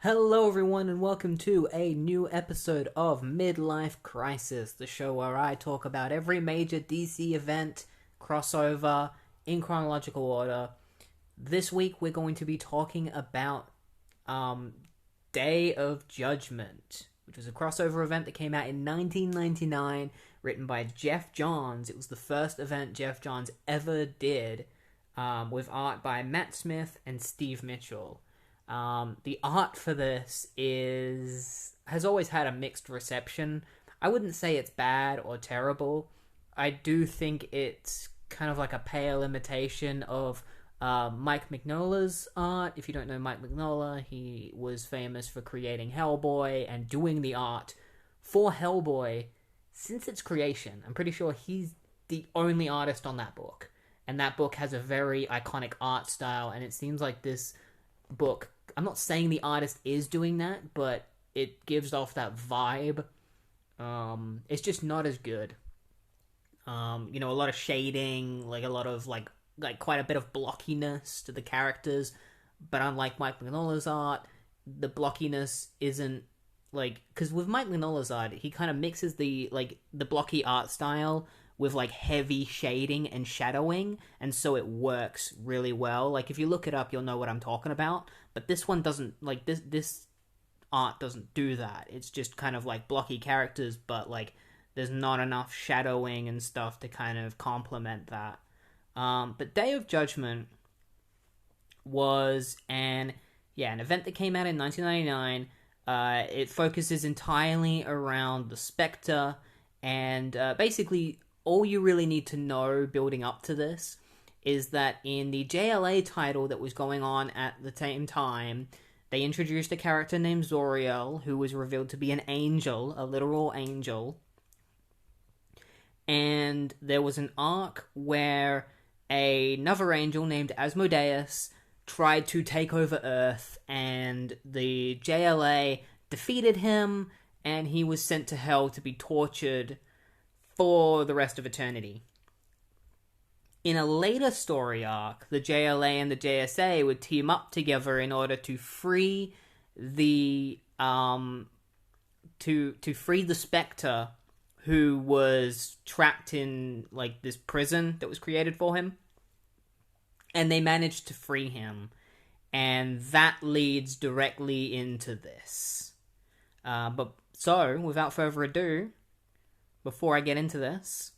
Hello, everyone, and welcome to a new episode of Midlife Crisis, the show where I talk about every major DC event, crossover, in chronological order. This week, we're going to be talking about um, Day of Judgment, which was a crossover event that came out in 1999, written by Geoff Johns. It was the first event Geoff Johns ever did, with art by Matt Smith and Steve Mitchell. The art for this has always had a mixed reception. I wouldn't say it's bad or terrible. I do think it's kind of like a pale imitation of Mike Mignola's art. If you don't know Mike Mignola, he was famous for creating Hellboy and doing the art for Hellboy since its creation. I'm pretty sure he's the only artist on that book. And that book has a very iconic art style, and it seems like this book, I'm not saying the artist is doing that, but it gives off that vibe. It's just not as good. A lot of shading, like a lot of like quite a bit of blockiness to the characters. But unlike Mike Mignola's art, the blockiness isn't like, because with Mike Mignola's art, he kind of mixes the blocky art style with like heavy shading and shadowing, and so it works really well. Like if you look it up, you'll know what I'm talking about. But this one doesn't, like this art doesn't do that. It's just kind of like blocky characters, but like there's not enough shadowing and stuff to kind of complement that. But Day of Judgment was an event that came out in 1999. It focuses entirely around the Spectre, and basically all you really need to know building up to this is that in the JLA title that was going on at the same time, they introduced a character named Zoriel, who was revealed to be an angel, a literal angel. And there was an arc where another angel named Asmodeus tried to take over Earth, and the JLA defeated him, and he was sent to Hell to be tortured for the rest of eternity. In a later story arc, the JLA and the JSA would team up together in order to free the to free the Spectre, who was trapped in like this prison that was created for him. And they managed to free him, and that leads directly into this. So without further ado, before I get into this,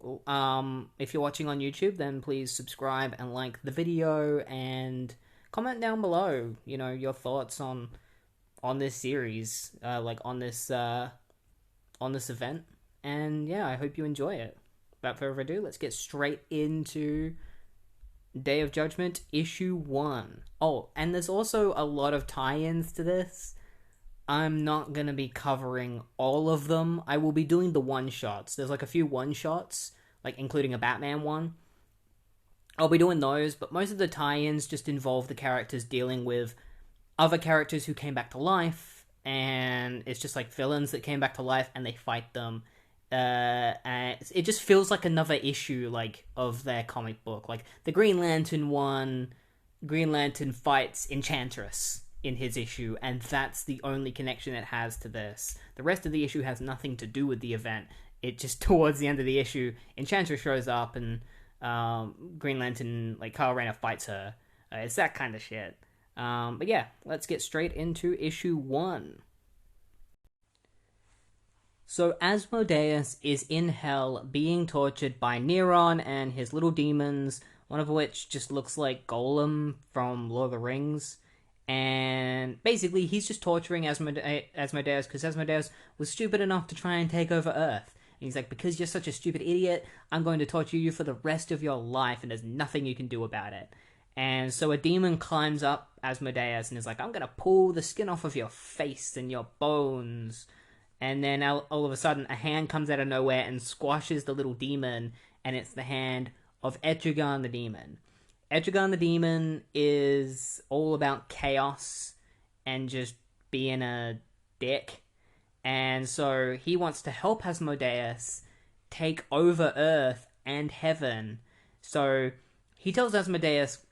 if you're watching on YouTube, then please subscribe and like the video and comment down below, your thoughts on this series, on this event. And yeah, I hope you enjoy it. Without further ado, let's get straight into Day of Judgment, Issue 1. Oh, and there's also a lot of tie-ins to this. I'm not going to be covering all of them. I will be doing the one-shots. There's like a few one-shots, like including a Batman one. I'll be doing those, but most of the tie-ins just involve the characters dealing with other characters who came back to life, and it's just like villains that came back to life and they fight them. And it just feels like another issue like of their comic book. Like the Green Lantern one, Green Lantern fights Enchantress in his issue, and that's the only connection it has to this. The rest of the issue has nothing to do with the event. It just, towards the end of the issue, Enchantress shows up and Green Lantern, like Kyle Rayner, fights her. It's that kind of shit. But yeah, let's get straight into issue 1. So Asmodeus is in hell being tortured by Neron and his little demons, one of which just looks like Golem from Lord of the Rings. And basically, he's just torturing Asmodeus because Asmodeus was stupid enough to try and take over Earth. And he's like, because you're such a stupid idiot, I'm going to torture you for the rest of your life, and there's nothing you can do about it. And so a demon climbs up Asmodeus and is like, I'm going to pull the skin off of your face and your bones. And then all of a sudden, a hand comes out of nowhere and squashes the little demon, and it's the hand of Etrigan the demon. Etrigan the demon is all about chaos and just being a dick. And so he wants to help Asmodeus take over Earth and Heaven. So he tells Asmodeus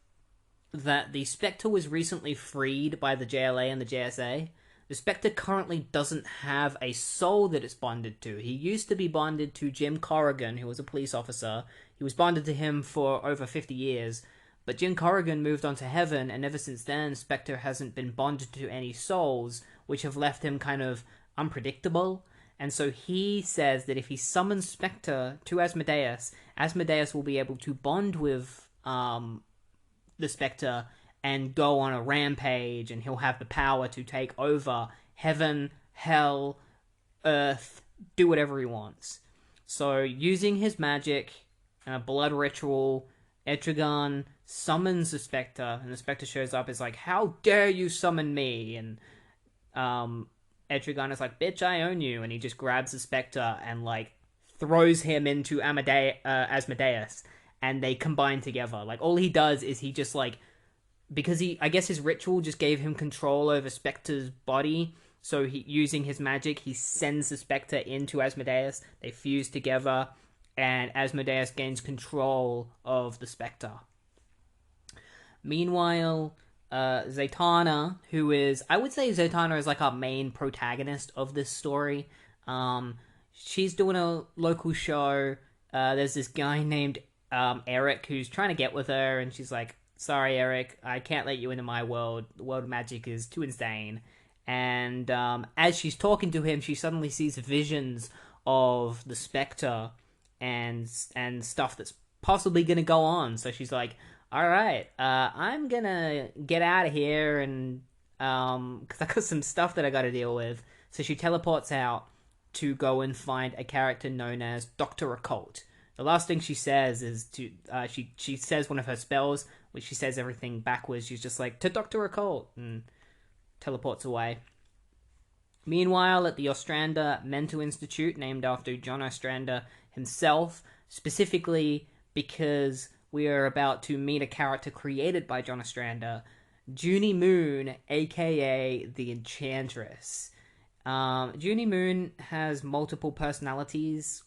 that the Spectre was recently freed by the JLA and the JSA. The Spectre currently doesn't have a soul that it's bonded to. He used to be bonded to Jim Corrigan, who was a police officer. He was bonded to him for over 50 years. But Jim Corrigan moved on to heaven, and ever since then, Spectre hasn't been bonded to any souls, which have left him kind of unpredictable. And so he says that if he summons Spectre to Asmodeus, Asmodeus will be able to bond with the Spectre and go on a rampage, and he'll have the power to take over heaven, hell, earth, do whatever he wants. So, using his magic and a blood ritual, Etrigan summons the Spectre, and the Spectre shows up, is like, how dare you summon me? And Etrigan is like, bitch, I own you, and he just grabs the Spectre and, like, throws him into Asmodeus, and they combine together. Like, all he does is he just, like, because I guess his ritual just gave him control over Spectre's body, so using his magic, he sends the Spectre into Asmodeus, they fuse together, and Asmodeus gains control of the Spectre. Meanwhile, Zatanna, who is, I would say Zatanna is like our main protagonist of this story. She's doing a local show. There's this guy named Eric who's trying to get with her, and she's like, sorry, Eric, I can't let you into my world. The world of magic is too insane. And as she's talking to him, she suddenly sees visions of the Spectre and stuff that's possibly going to go on. So she's like, all right, I'm going to get out of here, and because I got some stuff that I got to deal with. So she teleports out to go and find a character known as Dr. Occult. The last thing she says is to she says one of her spells, which she says everything backwards. She's just like, to Dr. Occult, and teleports away. Meanwhile, at the Ostrander Mental Institute, named after John Ostrander himself, specifically because we are about to meet a character created by John Ostrander, Junie Moon, aka the Enchantress. Junie Moon has multiple personalities,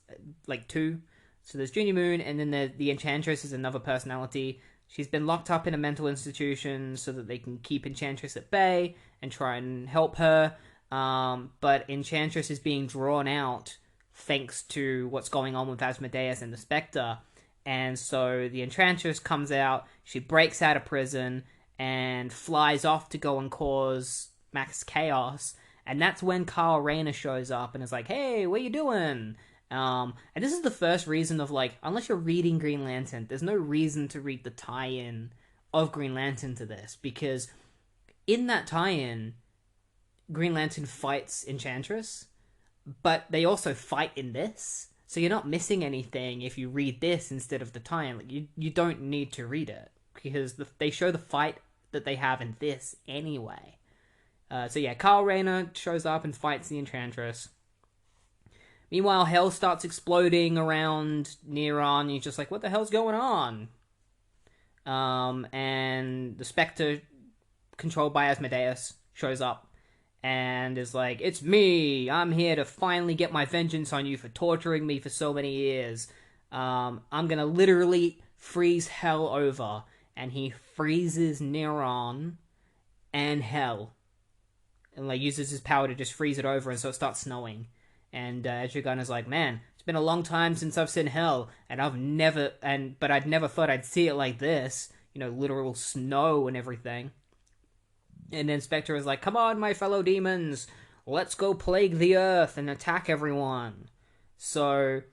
like two. So there's Junie Moon, and then the Enchantress is another personality. She's been locked up in a mental institution so that they can keep Enchantress at bay and try and help her. But Enchantress is being drawn out thanks to what's going on with Asmodeus and the Spectre. And so the Enchantress comes out, she breaks out of prison, and flies off to go and cause max chaos. And that's when Kyle Rayner shows up and is like, hey, what you doing? And this is the first reason of, like, unless you're reading Green Lantern, there's no reason to read the tie-in of Green Lantern to this, because in that tie-in, Green Lantern fights Enchantress, but they also fight in this, so you're not missing anything if you read this instead of the tie-in. Like, you don't need to read it, because they show the fight that they have in this anyway. So yeah, Kyle Rayner shows up and fights the Enchantress. Meanwhile, hell starts exploding around Neron. He's just like, what the hell's going on? And the Spectre, controlled by Asmodeus, shows up and is like, it's me! I'm here to finally get my vengeance on you for torturing me for so many years. I'm gonna literally freeze hell over. And he freezes Neron and hell. And like uses his power to just freeze it over, and so it starts snowing. And Etrigan is like, man, it's been a long time since I've seen hell, and but I'd never thought I'd see it like this, literal snow and everything. And then Spectre is like, come on, my fellow demons, let's go plague the earth and attack everyone. So,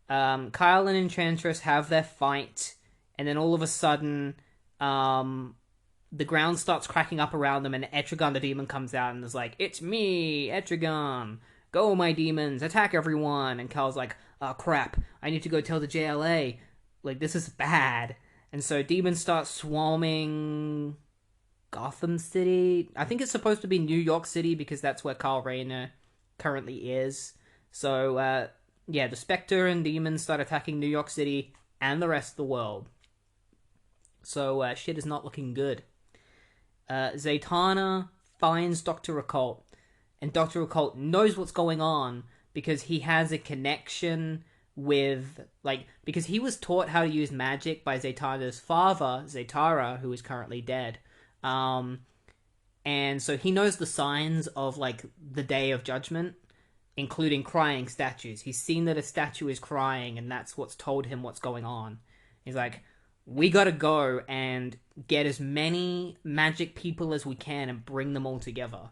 Kyle and Enchantress have their fight, and then all of a sudden, the ground starts cracking up around them, and Etrigan the demon comes out and is like, it's me, Etrigan. Go, my demons, attack everyone. And Kyle's like, oh crap, I need to go tell the JLA. Like, this is bad. And so demons start swarming Gotham City. I think it's supposed to be New York City because that's where Kyle Rayner currently is. So, the Spectre and demons start attacking New York City and the rest of the world. So, shit is not looking good. Zatanna finds Dr. Occult, and Dr. Occult knows what's going on because he has a connection with, like, because he was taught how to use magic by Zatanna's father, Zatara, who is currently dead. And so he knows the signs of, like, the Day of Judgment, including crying statues. He's seen that a statue is crying, and that's what's told him what's going on. He's like, we gotta go and get as many magic people as we can and bring them all together.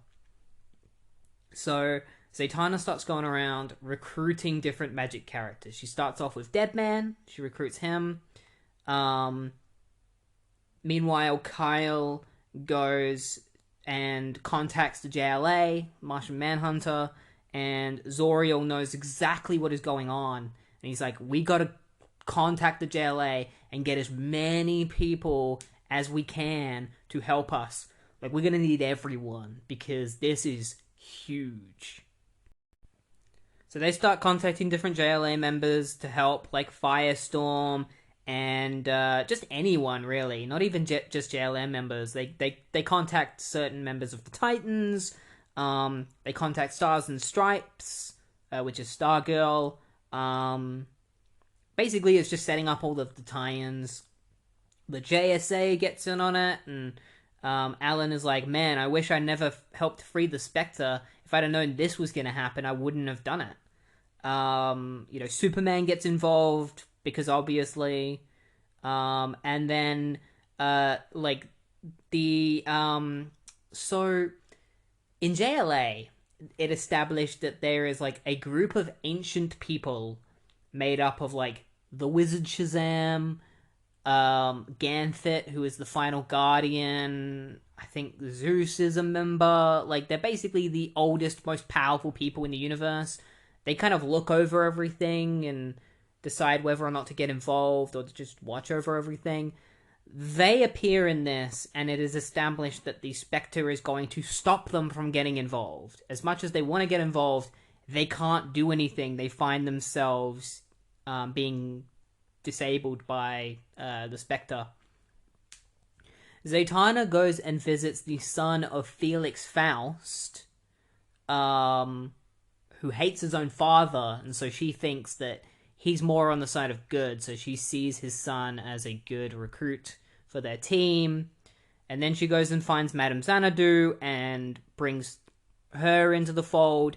So Zatanna starts going around recruiting different magic characters. She starts off with Deadman. She recruits him. Meanwhile, Kyle goes and contacts the JLA, Martian Manhunter, and Zoriel knows exactly what is going on. And he's like, we gotta contact the JLA and get as many people as we can to help us. Like, we're gonna need everyone, because this is huge. So they start contacting different JLA members to help, like Firestorm and just anyone, really. Not even just JLM members. They contact certain members of the Titans. They contact Stars and Stripes, which is Stargirl. Basically, it's just setting up all of the tie-ins. The JSA gets in on it, and Alan is like, man, I wish I never helped free the Spectre. If I'd have known this was going to happen, I wouldn't have done it. Superman gets involved, because obviously, and then, so in JLA, it established that there is, like, a group of ancient people made up of, like, the Wizard Shazam, Ganthet, who is the final guardian. I think Zeus is a member. Like, they're basically the oldest, most powerful people in the universe. They kind of look over everything and decide whether or not to get involved or to just watch over everything. They appear in this, and it is established that the Spectre is going to stop them from getting involved. As much as they want to get involved, they can't do anything. They find themselves being disabled by the Spectre. Zatanna goes and visits the son of Felix Faust, who hates his own father, and so she thinks that he's more on the side of good, so she sees his son as a good recruit for their team. And then she goes and finds Madame Xanadu and brings her into the fold.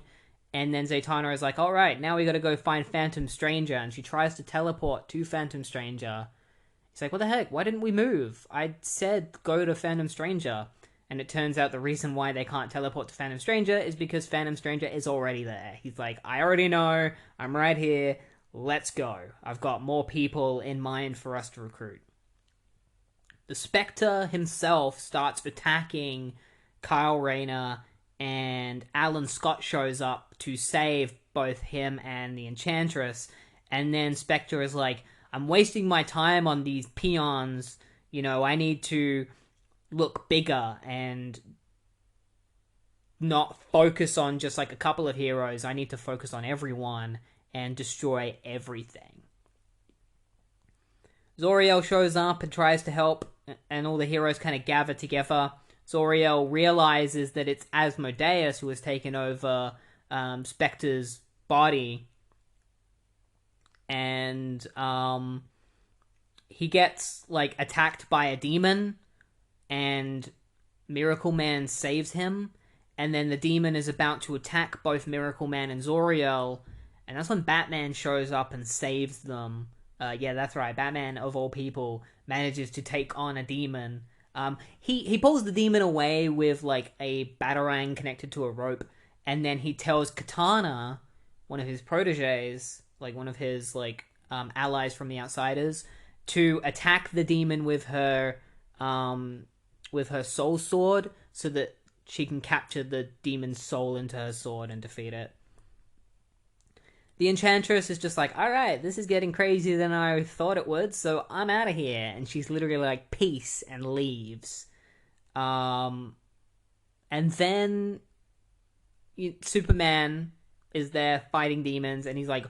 And then Zatanna is like, alright, now we gotta go find Phantom Stranger. And she tries to teleport to Phantom Stranger. He's like, what the heck? Why didn't we move? I said go to Phantom Stranger. And it turns out the reason why they can't teleport to Phantom Stranger is because Phantom Stranger is already there. He's like, I already know. I'm right here. Let's go. I've got more people in mind for us to recruit. The Spectre himself starts attacking Kyle Rayner, and Alan Scott shows up to save both him and the Enchantress. And then Spectre is like, I'm wasting my time on these peons. I need to look bigger and not focus on just like a couple of heroes. I need to focus on everyone and destroy everything. Zoriel shows up and tries to help, and all the heroes kind of gather together. Zoriel realizes that it's Asmodeus who has taken over Spectre's body, and he gets like attacked by a demon, and Miracle Man saves him, and then the demon is about to attack both Miracle Man and Zoriel, and that's when Batman shows up and saves them. Yeah, that's right. Batman, of all people, manages to take on a demon. He pulls the demon away with, like, a batarang connected to a rope, and then he tells Katana, one of his proteges, like, one of his, like, allies from the Outsiders, to attack the demon with her soul sword, so that she can capture the demon's soul into her sword and defeat it. The Enchantress is just like, alright, this is getting crazier than I thought it would, so I'm out of here. And she's literally like, peace, and leaves. And then Superman is there fighting demons, and he's like,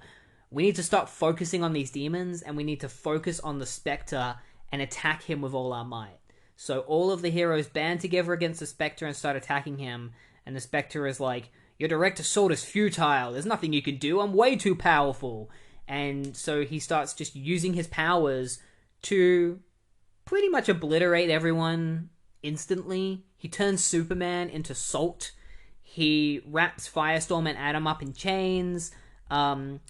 we need to stop focusing on these demons, and we need to focus on the Spectre and attack him with all our might. So all of the heroes band together against the Spectre and start attacking him, and the Spectre is like, your direct assault is futile. There's nothing you can do. I'm way too powerful. And so he starts just using his powers to pretty much obliterate everyone instantly. He turns Superman into salt. He wraps Firestorm and Atom up in chains. Argent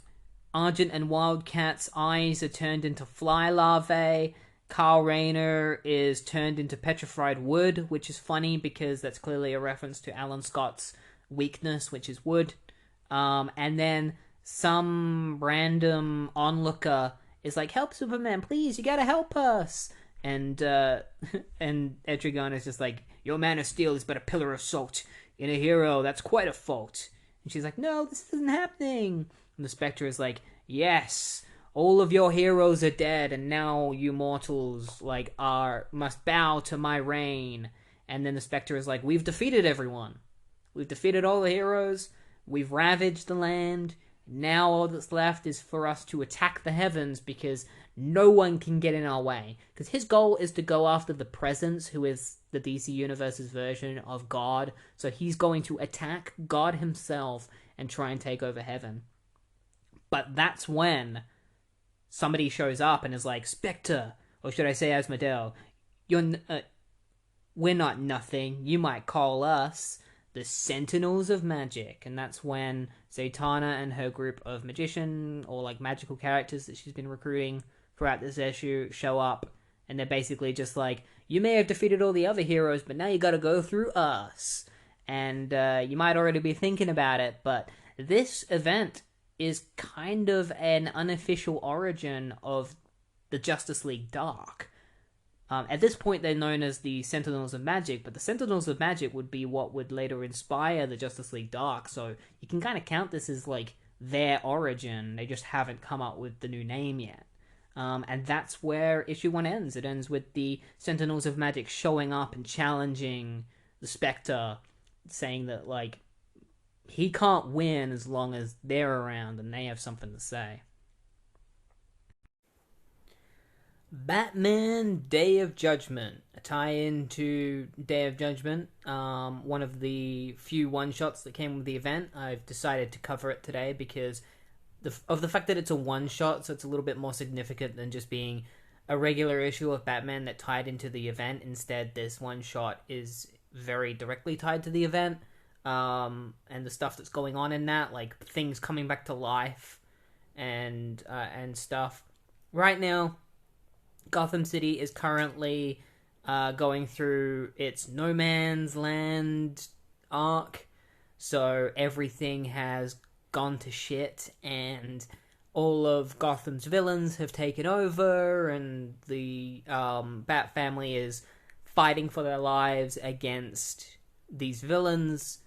and Wildcat's eyes are turned into fly larvae. Carl Rayner is turned into petrified wood, which is funny because that's clearly a reference to Alan Scott's weakness, which is wood. And then some random onlooker is like, "Help Superman, please, you gotta help us." And and Etrigan is just like, "Your man of steel is but a pillar of salt. In a hero, that's quite a fault." And she's like, "No, this isn't happening." And the Spectre is like, "Yes, all of your heroes are dead, and now you mortals must bow to my reign." And then the Spectre is like, "We've defeated everyone. We've defeated all the heroes. We've ravaged the land. Now all that's left is for us to attack the heavens because no one can get in our way." Because his goal is to go after the Presence, who is the DC Universe's version of God. So he's going to attack God himself and try and take over heaven. But that's when somebody shows up and is like, "Spectre, or should I say Asmodel, we're not nothing. You might call us the Sentinels of Magic." And that's when Zatanna and her group of magician or magical characters that she's been recruiting throughout this issue show up, and they're basically just like, "You may have defeated all the other heroes, but now you gotta go through us." And you might already be thinking about it, but this event is kind of an unofficial origin of the Justice League Dark. At this point, they're known as the Sentinels of Magic, but the Sentinels of Magic would be what would later inspire the Justice League Dark, so you can kind of count this as, their origin. They just haven't come up with the new name yet. And that's where issue 1 ends. It ends with the Sentinels of Magic showing up and challenging the Spectre, saying that, he can't win as long as they're around and they have something to say. Batman Day of Judgment, a tie-in to Day of Judgment, one of the few one-shots that came with the event. I've decided to cover it today because of the fact that it's a one-shot, so it's a little bit more significant than just being a regular issue of Batman that tied into the event. Instead, this one-shot is very directly tied to the event, and the stuff that's going on in that, things coming back to life and stuff. Right now, Gotham City is currently going through its No Man's Land arc, so everything has gone to shit, and all of Gotham's villains have taken over, and the Bat family is fighting for their lives against these villains.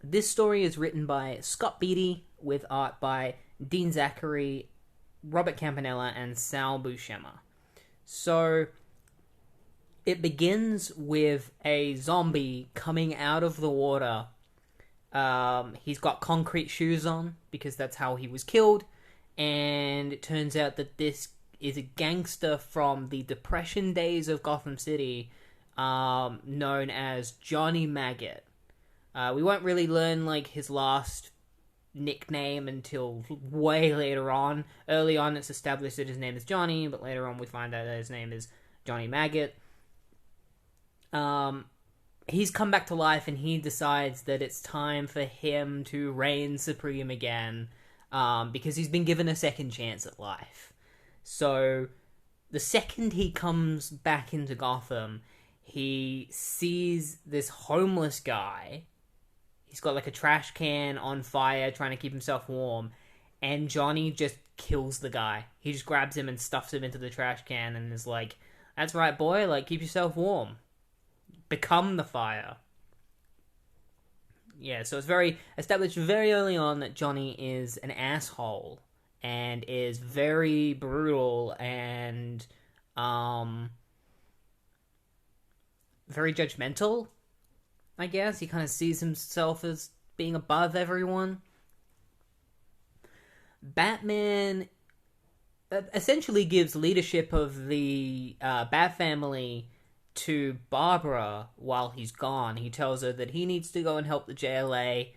This story is written by Scott Beatty, with art by Dean Zachary, Robert Campanella, and Sal Buscema. So it begins with a zombie coming out of the water. He's got concrete shoes on because that's how he was killed, and it turns out that this is a gangster from the Depression days of Gotham City, known as Johnny Maggot. We won't really learn his last nickname until way later on. Early on, it's established that his name is Johnny, but later on we find out that his name is Johnny Maggot. He's come back to life, and he decides that it's time for him to reign supreme again, because he's been given a second chance at life. So the second he comes back into Gotham, he sees this homeless guy. He's got a trash can on fire trying to keep himself warm, and Johnny just kills the guy. He just grabs him and stuffs him into the trash can and is like, "That's right, boy, keep yourself warm. Become the fire." Yeah, so it's very established very early on that Johnny is an asshole and is very brutal and very judgmental, I guess. He kind of sees himself as being above everyone. Batman essentially gives leadership of the Bat family to Barbara while he's gone. He tells her that he needs to go and help the JLA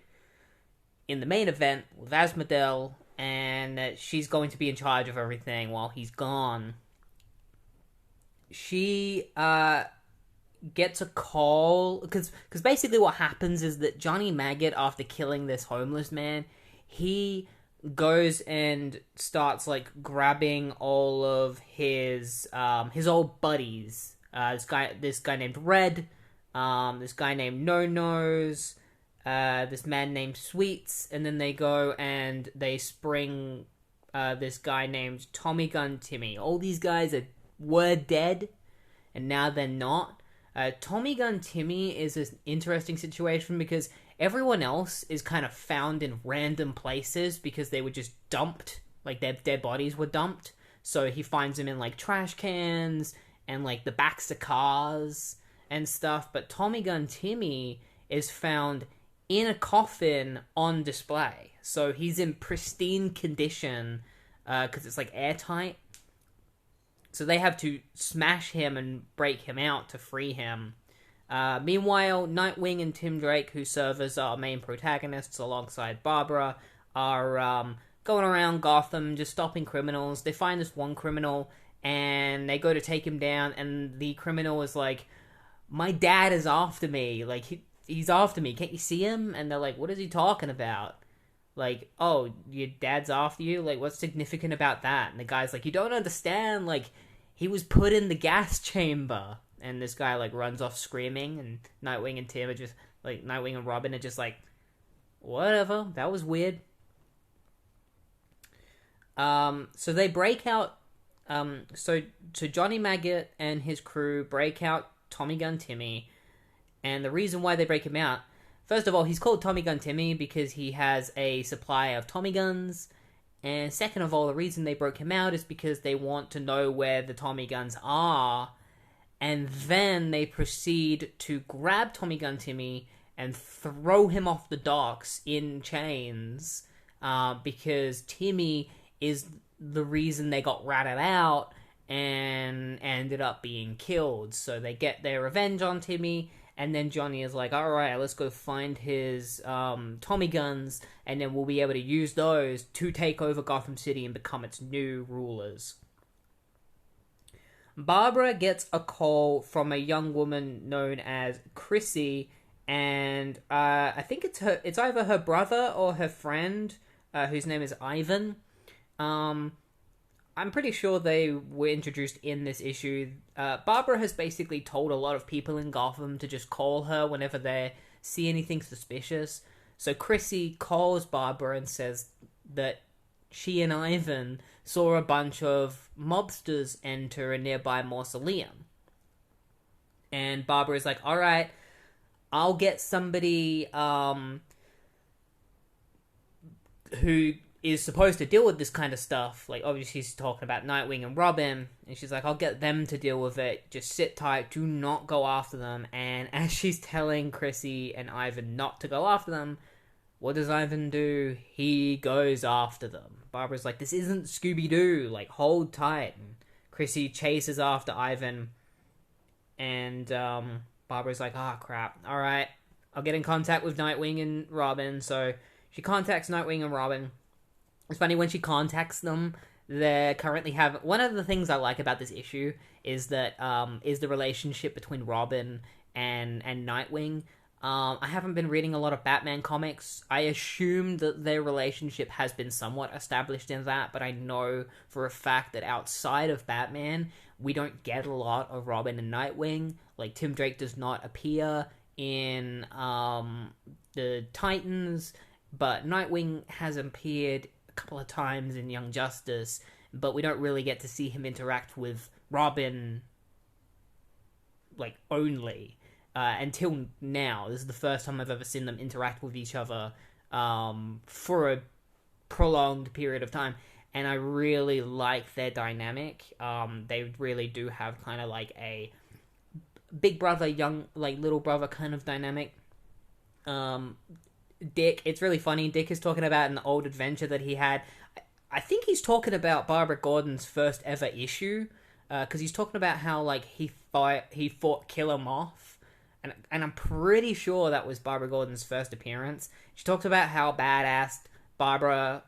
in the main event with Asmodel, and that she's going to be in charge of everything while he's gone. She gets a call because basically what happens is that Johnny Maggot, after killing this homeless man, he goes and starts like grabbing all of his old buddies. This guy named Red, this guy named No Nose, this man named Sweets, and then they go and they spring this guy named Tommy Gun Timmy. All these guys were dead, and now they're not. Tommy Gun Timmy is an interesting situation because everyone else is kind of found in random places because they were just dumped, like their bodies were dumped. So he finds them in like trash cans and like the backs of cars and stuff. But Tommy Gun Timmy is found in a coffin on display. So he's in pristine condition because it's like airtight. So they have to smash him and break him out to free him. Meanwhile, Nightwing and Tim Drake, who serve as our main protagonists alongside Barbara, are going around Gotham just stopping criminals. They find this one criminal and they go to take him down, and the criminal is like, "My dad is after me. Like, he's after me. Can't you see him?" And they're like, "What is he talking about?" Like, "Oh, your dad's after you? Like, what's significant about that?" And the guy's like, "You don't understand. Like, he was put in the gas chamber." And this guy, like, runs off screaming, and Nightwing and Tim are just, like, Nightwing and Robin are just like, "Whatever, that was weird." So they break out, so Johnny Maggot and his crew break out Tommy Gun Timmy, and the reason why they break him out, first of all, he's called Tommy Gun Timmy because he has a supply of Tommy guns, and second of all, the reason they broke him out is because they want to know where the Tommy guns are, and then they proceed to grab Tommy Gun Timmy and throw him off the docks in chains, because Timmy is the reason they got ratted out and ended up being killed. So they get their revenge on Timmy, and then Johnny is like, "Alright, let's go find his Tommy guns, and then we'll be able to use those to take over Gotham City and become its new rulers." Barbara gets a call from a young woman known as Chrissy, and I think it's either her brother or her friend, whose name is Ivan. I'm pretty sure they were introduced in this issue. Barbara has basically told a lot of people in Gotham to just call her whenever they see anything suspicious. So Chrissy calls Barbara and says that she and Ivan saw a bunch of mobsters enter a nearby mausoleum. And Barbara is like, "Alright, I'll get somebody who is supposed to deal with this kind of stuff." Like, obviously she's talking about Nightwing and Robin, and she's like, "I'll get them to deal with it. Just sit tight, do not go after them." And as she's telling Chrissy and Ivan not to go after them, what does Ivan do? He goes after them. Barbara's like, "This isn't Scooby-Doo, like, hold tight." And Chrissy chases after Ivan, and Barbara's like, "Ah, crap. Alright, I'll get in contact with Nightwing and Robin." So she contacts Nightwing and Robin. It's funny, when she contacts them, they currently have... One of the things I like about this issue is that is the relationship between Robin and Nightwing. I haven't been reading a lot of Batman comics. I assume that their relationship has been somewhat established in that, but I know for a fact that outside of Batman, we don't get a lot of Robin and Nightwing. Like, Tim Drake does not appear in the Titans, but Nightwing has appeared a couple of times in Young Justice, but we don't really get to see him interact with Robin, like, only. Until now. This is the first time I've ever seen them interact with each other for a prolonged period of time, and I really like their dynamic. They really do have kind of like a big brother, young, like, little brother kind of dynamic. Dick, it's really funny. Dick is talking about an old adventure that he had. I think he's talking about Barbara Gordon's first ever issue, because he's talking about how, like, he fought Killer Moth. And I'm pretty sure that was Barbara Gordon's first appearance. She talked about how badass Barbara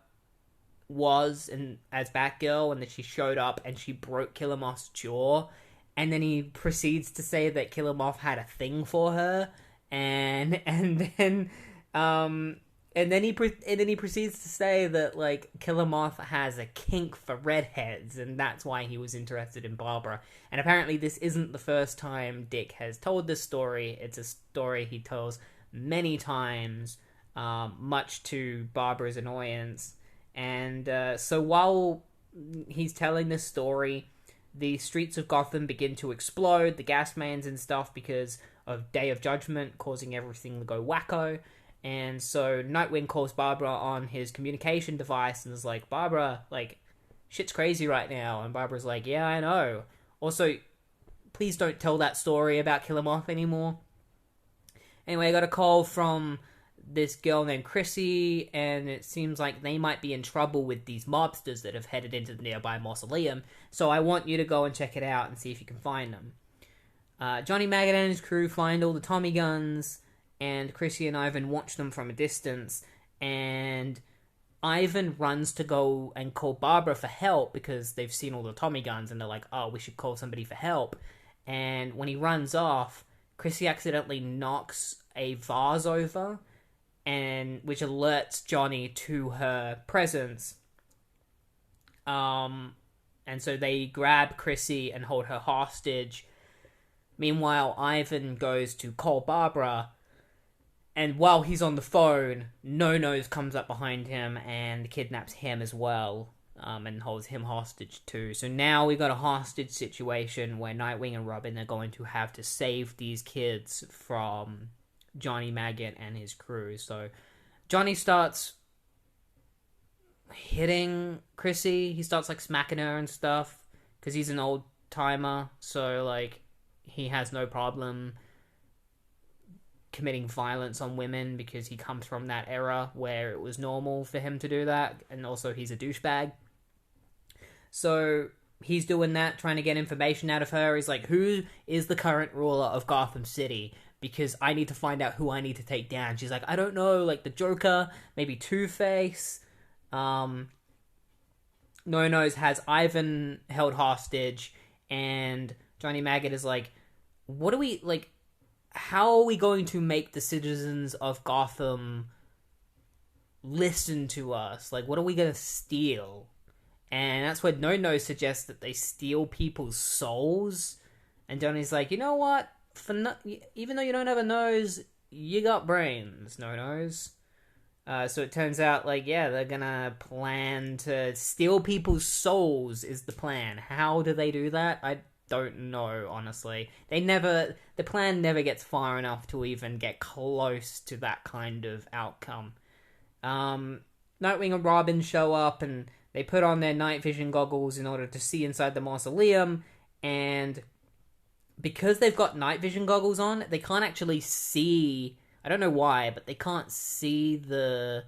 was and as Batgirl, and that she showed up and she broke Killer Moth's jaw, and then he proceeds to say that Killer Moth had a thing for her, and then he proceeds to say that like Killer Moth has a kink for redheads, and that's why he was interested in Barbara. And apparently, this isn't the first time Dick has told this story. It's a story he tells many times, much to Barbara's annoyance. And so while he's telling this story, the streets of Gotham begin to explode, the gas mains and stuff, because of Day of Judgment, causing everything to go wacko. And so Nightwing calls Barbara on his communication device and is like, Barbara, like, shit's crazy right now. And Barbara's like, yeah, I know. Also, please don't tell that story about Killer Moth anymore. Anyway, I got a call from this girl named Chrissy, and it seems like they might be in trouble with these mobsters that have headed into the nearby mausoleum, so I want you to go and check it out and see if you can find them. Johnny Maggot and his crew find all the Tommy guns, and Chrissy and Ivan watch them from a distance, and Ivan runs to go and call Barbara for help because they've seen all the Tommy guns, and they're like, oh, we should call somebody for help. And when he runs off, Chrissy accidentally knocks a vase over, and which alerts Johnny to her presence. And so they grab Chrissy and hold her hostage. Meanwhile, Ivan goes to call Barbara, and while he's on the phone, No-Nose comes up behind him and kidnaps him as well, and holds him hostage too. So now we got a hostage situation where Nightwing and Robin are going to have to save these kids from Johnny Maggot and his crew. So Johnny starts hitting Chrissy. He starts like smacking her and stuff because he's an old timer. So like he has no problem committing violence on women because he comes from that era where it was normal for him to do that. And also he's a douchebag. So he's doing that, trying to get information out of her. He's like, who is the current ruler of Gotham City? Because I need to find out who I need to take down. She's like, I don't know, like the Joker, maybe Two-Face. No-Nose has Ivan held hostage, and Johnny Maggot is like, what are we, like, how are we going to make the citizens of Gotham listen to us? Like, what are we going to steal? And that's when No-Nose suggests that they steal people's souls. And Johnny's like, you know what? Even though you don't have a nose, you got brains, No-Nose. So it turns out, like, yeah, they're gonna plan to steal people's souls is the plan. How do they do that? I don't know, honestly. The plan never gets far enough to even get close to that kind of outcome. Nightwing and Robin show up, and they put on their night vision goggles in order to see inside the mausoleum, and because they've got night vision goggles on, they can't actually see, I don't know why, but they can't see the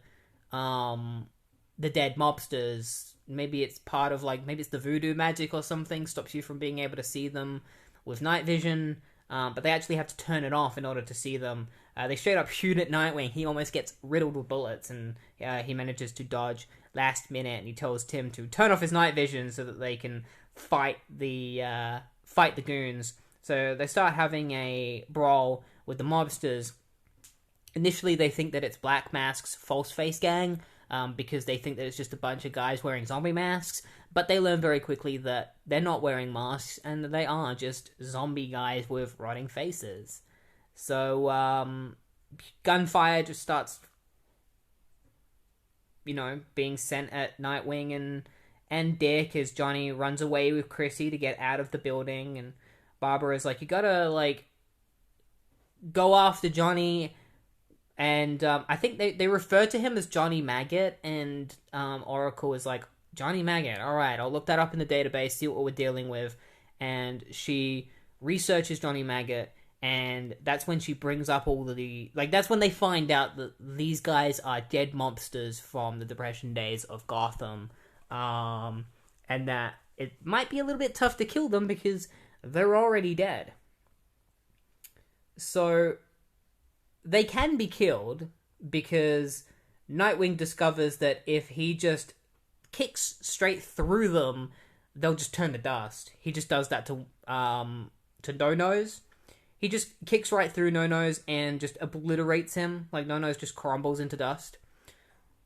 dead mobsters. Maybe it's part of, like, maybe it's the voodoo magic or something, stops you from being able to see them with night vision, but they actually have to turn it off in order to see them. They straight up shoot at Nightwing. He almost gets riddled with bullets, and he manages to dodge last minute, and he tells Tim to turn off his night vision so that they can fight the goons. So they start having a brawl with the mobsters. Initially, they think that it's Black Mask's False Face Gang, because they think that it's just a bunch of guys wearing zombie masks, but they learn very quickly that they're not wearing masks, and they are just zombie guys with rotting faces. So, gunfire just starts, being sent at Nightwing and Dick as Johnny runs away with Chrissy to get out of the building, and Barbara is like, you gotta, like, go after Johnny. And I think they refer to him as Johnny Maggot, and Oracle is like, Johnny Maggot, alright, I'll look that up in the database, see what we're dealing with. And she researches Johnny Maggot, and that's when she brings up all the, like, that's when they find out that these guys are dead mobsters from the Depression days of Gotham, and that it might be a little bit tough to kill them because they're already dead. So they can be killed because Nightwing discovers that if he just kicks straight through them, they'll just turn to dust. He just does that to No-Nose. He just kicks right through No-Nose and just obliterates him. Like, No-Nose just crumbles into dust.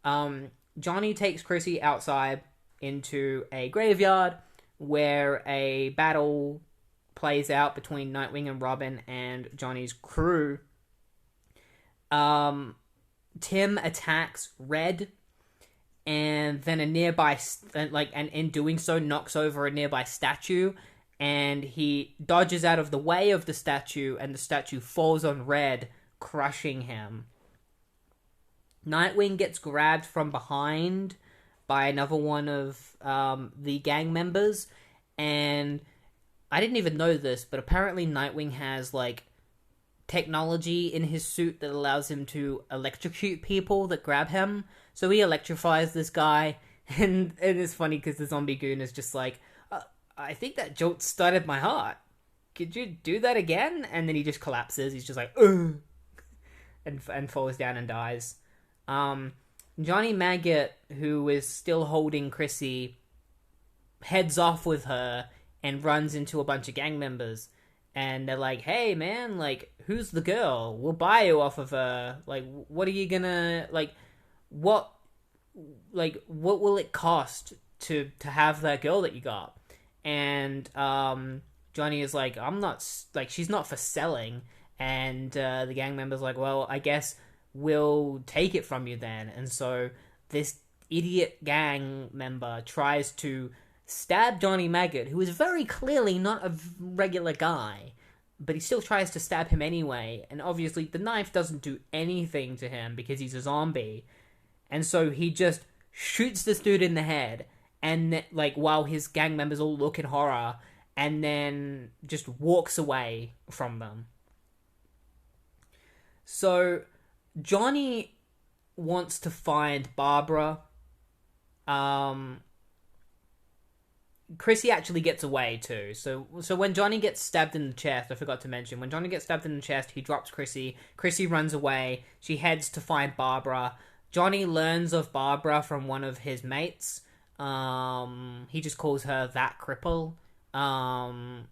Johnny takes Chrissy outside into a graveyard where a battle plays out between Nightwing and Robin and Johnny's crew. Tim attacks Red, and then a nearby, and in doing so knocks over a nearby statue, and he dodges out of the way of the statue, and the statue falls on Red, crushing him. Nightwing gets grabbed from behind by another one of the gang members, and I didn't even know this, but apparently Nightwing has, like, technology in his suit that allows him to electrocute people that grab him. So he electrifies this guy, and it's funny because the zombie goon is just like, I think that jolt started my heart. Could you do that again? And then he just collapses. He's just like, ugh, and falls down and dies. Johnny Maggot, who is still holding Chrissy, heads off with her and runs into a bunch of gang members. And they're like, hey, man, like, who's the girl? We'll buy you off of her. Like, what are you gonna, like, what will it cost to have that girl that you got? And, Johnny is like, she's not for selling. And, the gang member's like, well, I guess we'll take it from you then. And so this idiot gang member tries to stab Johnny Maggot, who is very clearly not a regular guy, but he still tries to stab him anyway, and obviously the knife doesn't do anything to him because he's a zombie, and so he just shoots this dude in the head, and like, while his gang members all look in horror, and then just walks away from them. So Johnny wants to find Barbara. Chrissy actually gets away too. So when Johnny gets stabbed in the chest, I forgot to mention, when Johnny gets stabbed in the chest, he drops Chrissy. Chrissy runs away. She heads to find Barbara. Johnny learns of Barbara from one of his mates. He just calls her that cripple.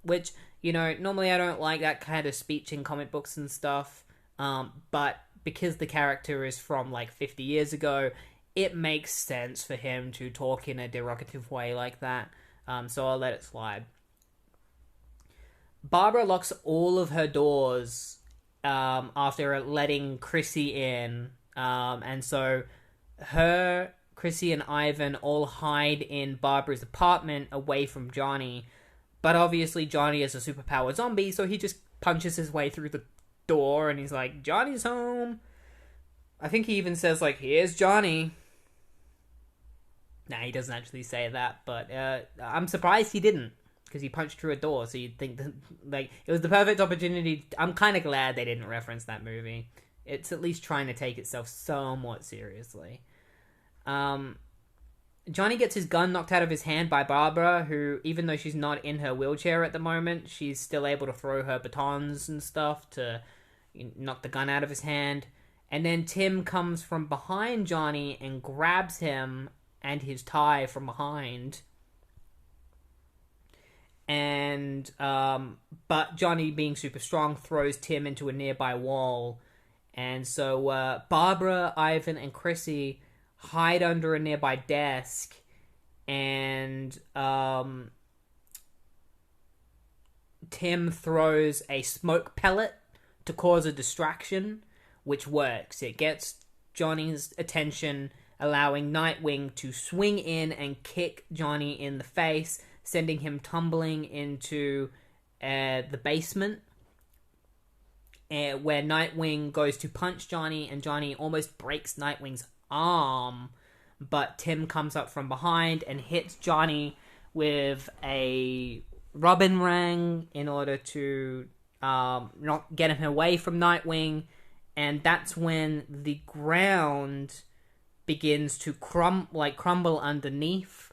Which, you know, normally I don't like that kind of speech in comic books and stuff. But because the character is from like 50 years ago, it makes sense for him to talk in a derogative way like that. So I'll let it slide. Barbara locks all of her doors after letting Chrissy in. And so her, Chrissy, and Ivan all hide in Barbara's apartment away from Johnny. But obviously Johnny is a superpowered zombie, so he just punches his way through the door and he's like, Johnny's home. I think he even says, like, here's Johnny. Nah, he doesn't actually say that, but I'm surprised he didn't, because he punched through a door, so you'd think that, like, it was the perfect opportunity. I'm kind of glad they didn't reference that movie. It's at least trying to take itself somewhat seriously. Johnny gets his gun knocked out of his hand by Barbara, who, even though she's not in her wheelchair at the moment, she's still able to throw her batons and stuff to knock the gun out of his hand. And then Tim comes from behind Johnny and grabs him and his tie from behind. And, but Johnny, being super strong, throws Tim into a nearby wall. And so, Barbara, Ivan, and Chrissy hide under a nearby desk. And, Tim throws a smoke pellet to cause a distraction, which works. It gets Johnny's attention, allowing Nightwing to swing in and kick Johnny in the face, sending him tumbling into the basement, where Nightwing goes to punch Johnny, and Johnny almost breaks Nightwing's arm, but Tim comes up from behind and hits Johnny with a Robin ring in order to not get him away from Nightwing, and that's when the ground begins to crumble underneath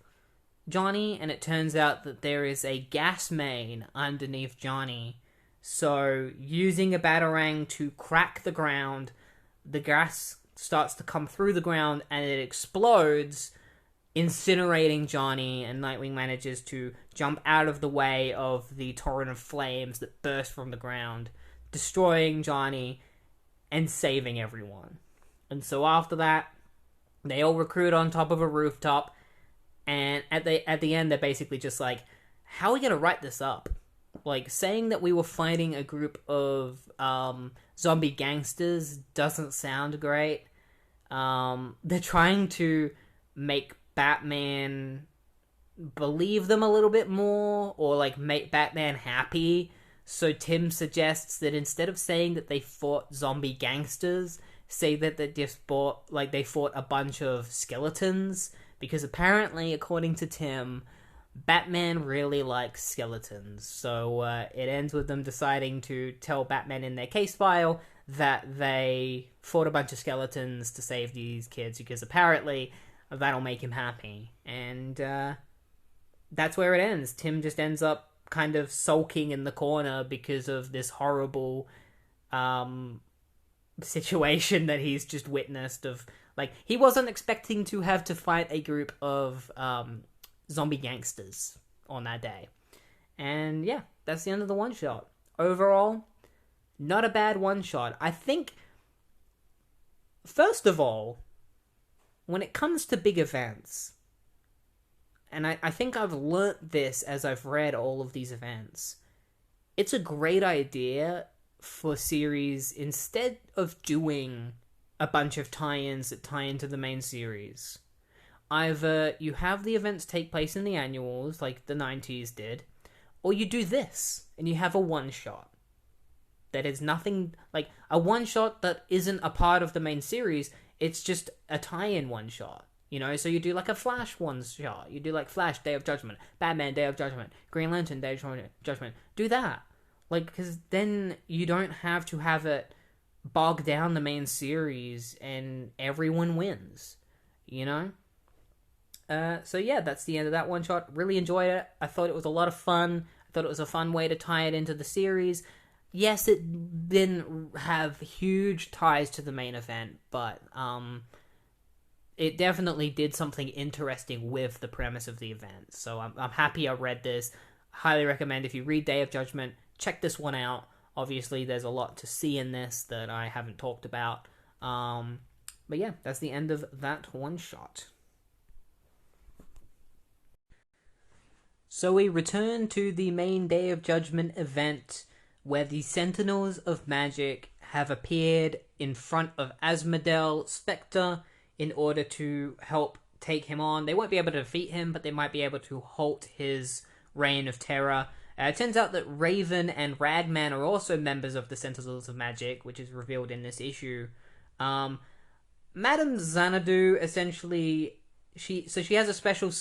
Johnny, and it turns out that there is a gas main underneath Johnny. So, using a batarang to crack the ground, the gas starts to come through the ground, and it explodes, incinerating Johnny, and Nightwing manages to jump out of the way of the torrent of flames that burst from the ground, destroying Johnny and saving everyone. And so after that, they all recruit on top of a rooftop, and at the end, they're basically just like, how are we going to write this up? Like, saying that we were fighting a group of zombie gangsters doesn't sound great. They're trying to make Batman believe them a little bit more, or like make Batman happy. So Tim suggests that instead of saying that they fought zombie gangsters, say that they fought a bunch of skeletons, because apparently, according to Tim, Batman really likes skeletons. So it ends with them deciding to tell Batman in their case file that they fought a bunch of skeletons to save these kids, because apparently that'll make him happy. And that's where it ends. Tim just ends up kind of sulking in the corner because of this horrible situation that he's just witnessed of. Like, he wasn't expecting to have to fight a group of zombie gangsters on that day. And yeah, that's the end of the one-shot. Overall, not a bad one-shot. I think, first of all, when it comes to big events, and I think I've learnt this as I've read all of these events, it's a great idea for series, instead of doing a bunch of tie-ins that tie into the main series, either you have the events take place in the annuals, like the 90s did, or you do this, and you have a one-shot. That is nothing, like, a one-shot that isn't a part of the main series, it's just a tie-in one-shot. You know, so you do like a Flash one-shot. You do like Flash, Day of Judgment, Batman, Day of Judgment, Green Lantern, Day of Judgment. Do that. Like, because then you don't have to have it bog down the main series and everyone wins. You know? So yeah, that's the end of that one-shot. Really enjoyed it. I thought it was a lot of fun. I thought it was a fun way to tie it into the series. Yes, it didn't have huge ties to the main event, but it definitely did something interesting with the premise of the event. So I'm happy I read this. Highly recommend, if you read Day of Judgment, check this one out. Obviously, there's a lot to see in this that I haven't talked about. But yeah, that's the end of that one-shot. So we return to the main Day of Judgment event, where the Sentinels of Magic have appeared in front of Asmodel Spectre in order to help take him on. They won't be able to defeat him, but they might be able to halt his reign of terror. It turns out that Raven and Ragman are also members of the Sentinels of Magic, which is revealed in this issue. Madame Xanadu, essentially, she has a special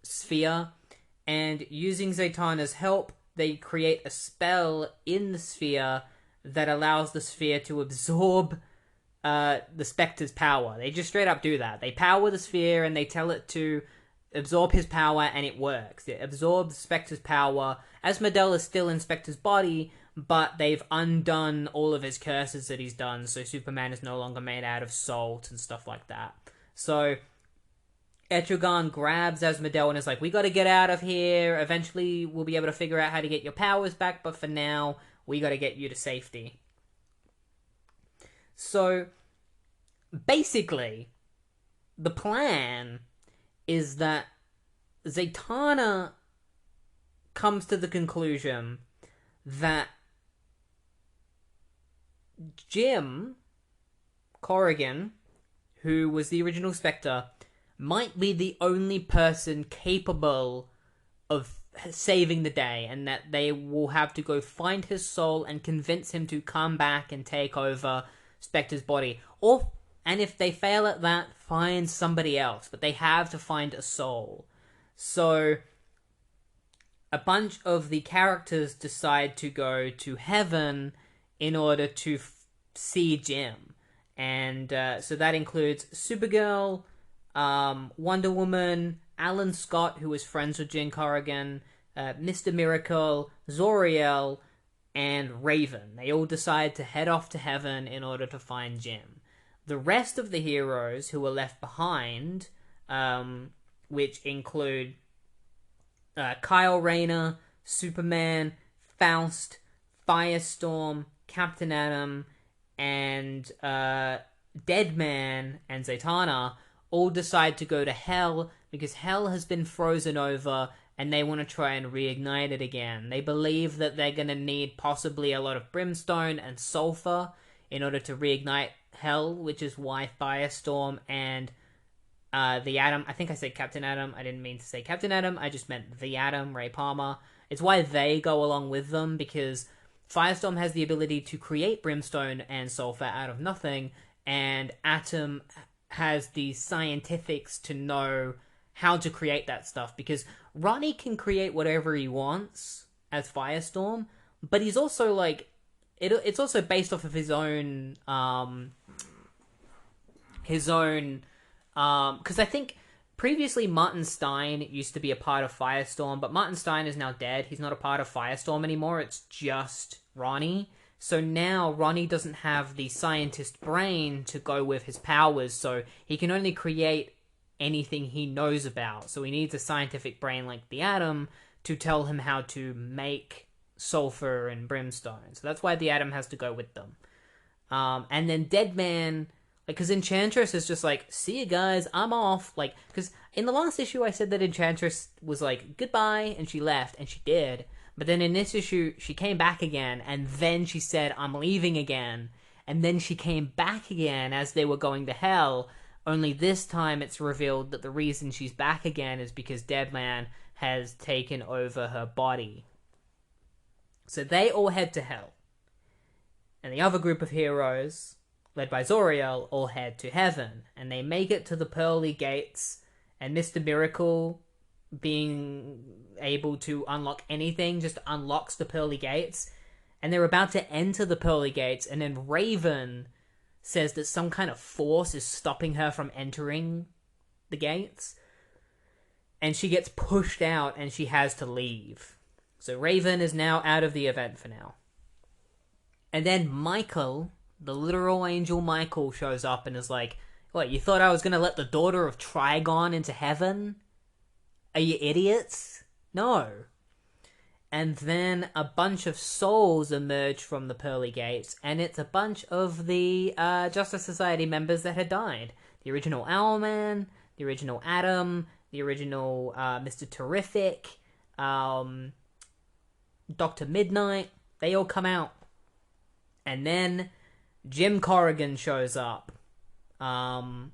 sphere, and using Zatanna's help, they create a spell in the sphere that allows the sphere to absorb the Spectre's power. They just straight up do that. They power the sphere and they tell it to absorb his power, and it works. It absorbs Spectre's power. Asmodel is still in Spectre's body, but they've undone all of his curses that he's done, so Superman is no longer made out of salt and stuff like that. So Etrigan grabs Asmodel and is like, we gotta get out of here. Eventually we'll be able to figure out how to get your powers back, but for now, we gotta get you to safety. So, basically, the plan is that Zatanna comes to the conclusion that Jim Corrigan, who was the original Spectre, might be the only person capable of saving the day, and that they will have to go find his soul and convince him to come back and take over Spectre's body. And if they fail at that, find somebody else. But they have to find a soul. So a bunch of the characters decide to go to heaven in order to see Jim. And so that includes Supergirl, Wonder Woman, Alan Scott, who was friends with Jim Corrigan, Mr. Miracle, Zoriel, and Raven. They all decide to head off to heaven in order to find Jim. The rest of the heroes who were left behind, which include Kyle Rayner, Superman, Faust, Firestorm, Captain Atom, and Deadman and Zatanna all decide to go to Hell because Hell has been frozen over and they want to try and reignite it again. They believe that they're going to need possibly a lot of brimstone and sulfur in order to reignite Hell, which is why Firestorm and the Atom, I think I said Captain Atom, I didn't mean to say Captain Atom, I just meant the Atom, Ray Palmer. It's why they go along with them, because Firestorm has the ability to create brimstone and sulfur out of nothing, and Atom has the scientifics to know how to create that stuff, because Ronnie can create whatever he wants as Firestorm, but he's also like, it's also based off of his own, because I think previously Martin Stein used to be a part of Firestorm, but Martin Stein is now dead. He's not a part of Firestorm anymore. It's just Ronnie. So now Ronnie doesn't have the scientist brain to go with his powers, so he can only create anything he knows about. So he needs a scientific brain like the Atom to tell him how to make sulfur and brimstone. So that's why the Atom has to go with them. And then Deadman, like, because Enchantress is just like, see you guys, I'm off. Like, because in the last issue I said that Enchantress was like, goodbye, and she left, and she did. But then in this issue, she came back again, and then she said, I'm leaving again. And then she came back again as they were going to Hell, only this time it's revealed that the reason she's back again is because Deadman has taken over her body. So they all head to Hell. And the other group of heroes, led by Zoriel, all head to Heaven. And they make it to the Pearly Gates, and Mr. Miracle, being able to unlock anything, just unlocks the Pearly Gates. And they're about to enter the Pearly Gates, and then Raven says that some kind of force is stopping her from entering the gates. And she gets pushed out, and she has to leave. So Raven is now out of the event for now. And then Michael, the literal angel Michael, shows up and is like, what, you thought I was going to let the daughter of Trigon into heaven? Are you idiots? No. And then a bunch of souls emerge from the Pearly Gates, and it's a bunch of the Justice Society members that had died. The original Owlman, the original Atom, the original Mr. Terrific, Dr. Midnight, they all come out. And then Jim Corrigan shows up, and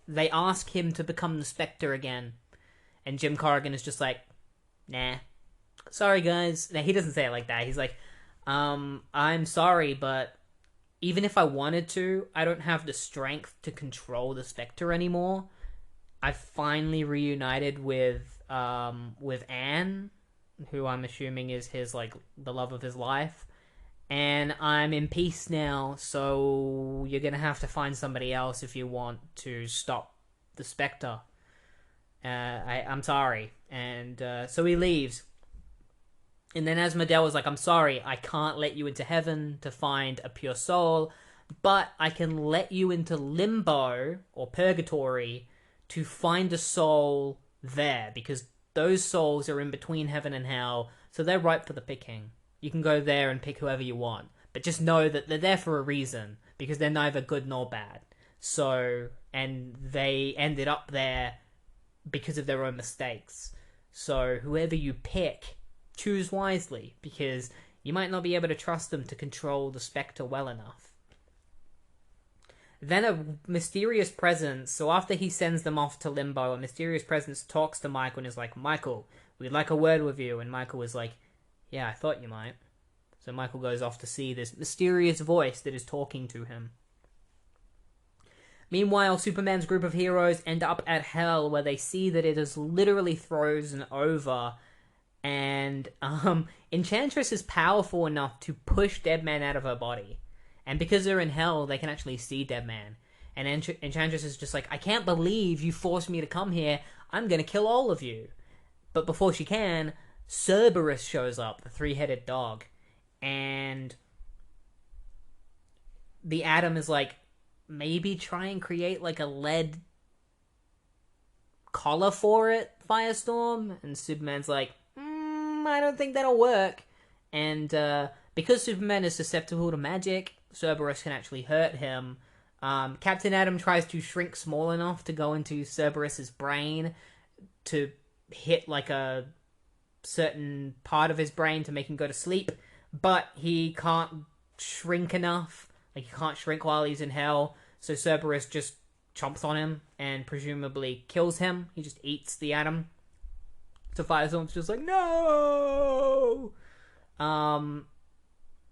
they ask him to become the Spectre again. And Jim Corrigan is just like, nah, sorry guys. Now, he doesn't say it like that. He's like, I'm sorry, but even if I wanted to, I don't have the strength to control the Spectre anymore. I finally reunited with Anne, who I'm assuming is his, like, the love of his life. And I'm in peace now, so you're gonna have to find somebody else if you want to stop the Spectre. I'm sorry. And so he leaves. And then Asmodel was like, I'm sorry, I can't let you into heaven to find a pure soul, but I can let you into limbo, or purgatory, to find a soul there, because those souls are in between heaven and hell, so they're ripe for the picking. You can go there and pick whoever you want, but just know that they're there for a reason, because they're neither good nor bad. So, and they ended up there because of their own mistakes. So whoever you pick, choose wisely, because you might not be able to trust them to control the Spectre well enough. Then a mysterious presence, so after he sends them off to Limbo, a mysterious presence talks to Michael and is like, Michael, we'd like a word with you. And Michael was like, yeah, I thought you might. So Michael goes off to see this mysterious voice that is talking to him. Meanwhile, Superman's group of heroes end up at Hell, where they see that it is literally frozen over, and Enchantress is powerful enough to push Deadman out of her body. And because they're in Hell, they can actually see Deadman. And Enchantress is just like, I can't believe you forced me to come here. I'm gonna kill all of you. But before she can, Cerberus shows up, the three-headed dog, and the Atom is like, maybe try and create like a lead collar for it, Firestorm. And Superman's like, I don't think that'll work. And because Superman is susceptible to magic, Cerberus can actually hurt him. Captain Atom tries to shrink small enough to go into Cerberus's brain to hit like a certain part of his brain to make him go to sleep, but he can't shrink enough. Like, he can't shrink while he's in hell, so Cerberus just chomps on him and presumably kills him. He just eats the Atom. So Firestorm's just like, no!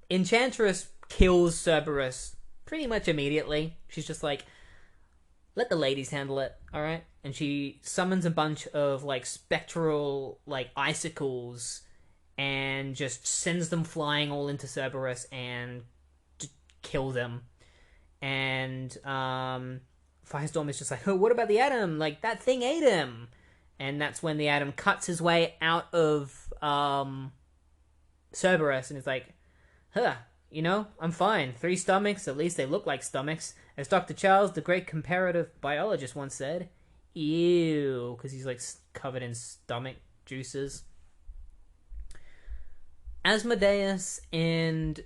Enchantress kills Cerberus pretty much immediately. She's just like, let the ladies handle it, alright? And she summons a bunch of, like, spectral, like, icicles and just sends them flying all into Cerberus and kill them. And, Firestorm is just like, oh, what about the Atom? Like, that thing ate him! And that's when the Atom cuts his way out of, Cerberus, and is like, you know, I'm fine. 3 stomachs, at least they look like stomachs. As Dr. Charles, the great comparative biologist, once said, ew, because he's like covered in stomach juices. Asmodeus and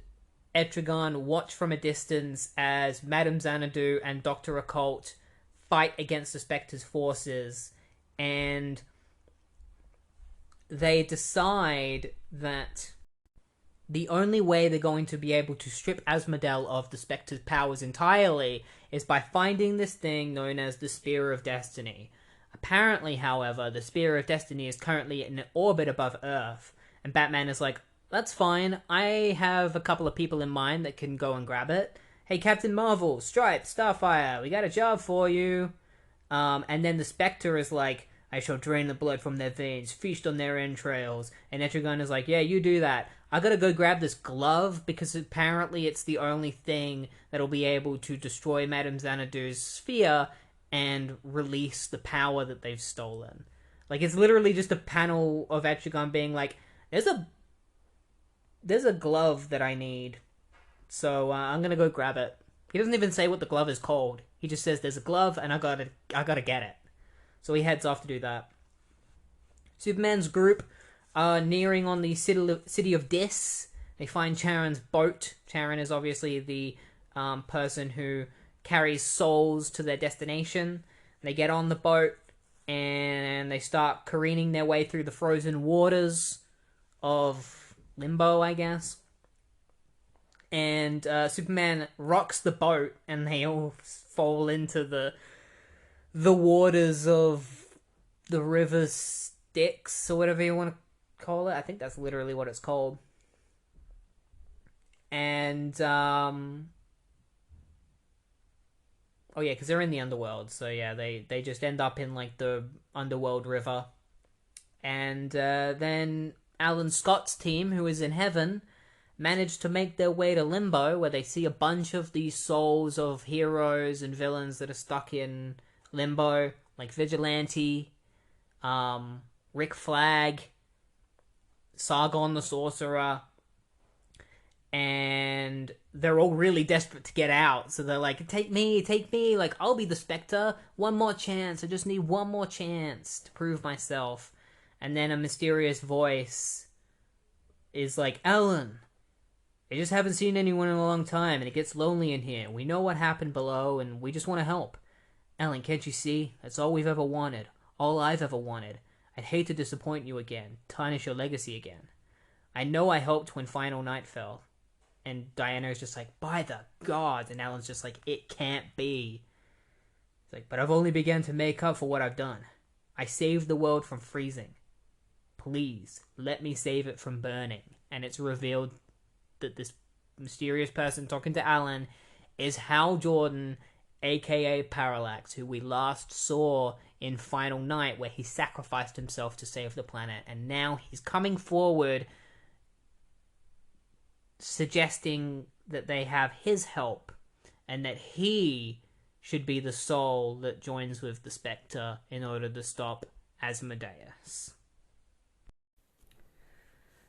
Etrigan watch from a distance as Madame Xanadu and Dr. Occult fight against the Spectre's forces, and they decide that the only way they're going to be able to strip Asmodel of the Spectre's powers entirely is by finding this thing known as the Spear of Destiny. Apparently, however, the Spear of Destiny is currently in orbit above Earth, and Batman is like, that's fine, I have a couple of people in mind that can go and grab it. Hey, Captain Marvel, Stripe, Starfire, we got a job for you. And then the Spectre is like, I shall drain the blood from their veins, feast on their entrails. And Etrigan is like, yeah, you do that. I gotta go grab this glove, because apparently it's the only thing that'll be able to destroy Madame Xanadu's sphere and release the power that they've stolen. Like, it's literally just a panel of Etrigan being like, there's a glove that I need, so I'm gonna go grab it. He doesn't even say what the glove is called. He just says there's a glove and I gotta get it. So he heads off to do that. Superman's group are nearing on the city of Dis. They find Charon's boat. Charon is obviously the person who carries souls to their destination. They get on the boat and they start careening their way through the frozen waters of Limbo, I guess. And Superman rocks the boat and they all fall into the waters of the river Styx, or whatever you want to call it. I think that's literally what it's called. And oh yeah, because they're in the underworld, so yeah, they just end up in like the underworld river. And then Alan Scott's team, who is in heaven, managed to make their way to Limbo, where they see a bunch of these souls of heroes and villains that are stuck in Limbo, like Vigilante, Rick Flag, Sargon the Sorcerer, and they're all really desperate to get out, so they're like, take me, like, I'll be the Spectre, one more chance, I just need one more chance to prove myself. And then a mysterious voice is like, Alan, I just haven't seen anyone in a long time, and it gets lonely in here. We know what happened below, and we just want to help. Alan, can't you see? That's all we've ever wanted. All I've ever wanted. I'd hate to disappoint you again. Tarnish your legacy again. I know I helped when Final Night fell. And Diana's just like, by the gods. And Alan's just like, it can't be. It's like, but I've only begun to make up for what I've done. I saved the world from freezing. Please, let me save it from burning. And it's revealed that this mysterious person talking to Alan is Hal Jordan, aka Parallax, who we last saw in Final Night, where he sacrificed himself to save the planet. And now he's coming forward, suggesting that they have his help, and that he should be the soul that joins with the Spectre in order to stop Asmodeus.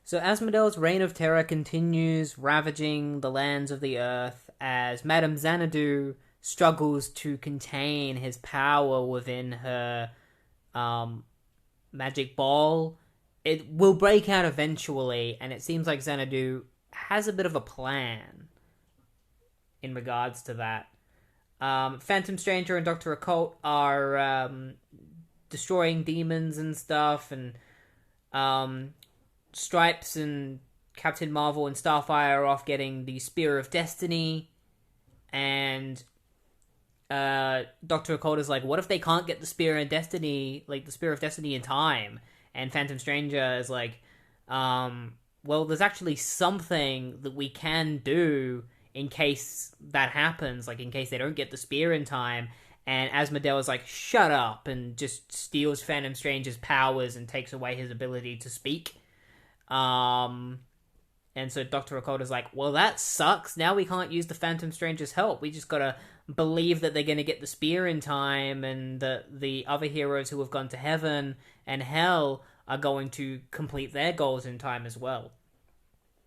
So Asmodel's reign of terror continues, ravaging the lands of the earth, as Madame Xanadu struggles to contain his power within her magic ball. It will break out eventually, and it seems like Xanadu has a bit of a plan in regards to that. Phantom Stranger and Dr. Occult are destroying demons and stuff, and Stripes and Captain Marvel and Starfire are off getting the Spear of Destiny, and Dr. Occult is like, what if they can't get the Spear of Destiny, like the Spear of Destiny in time? And Phantom Stranger is like, well, there's actually something that we can do in case that happens, like in case they don't get the spear in time. And Asmodel is like, shut up, and just steals Phantom Stranger's powers and takes away his ability to speak. And so Dr. Occult is like, well, that sucks. Now we can't use the Phantom Stranger's help. We just gotta believe that they're gonna get the spear in time, and that the other heroes who have gone to heaven and hell are going to complete their goals in time as well.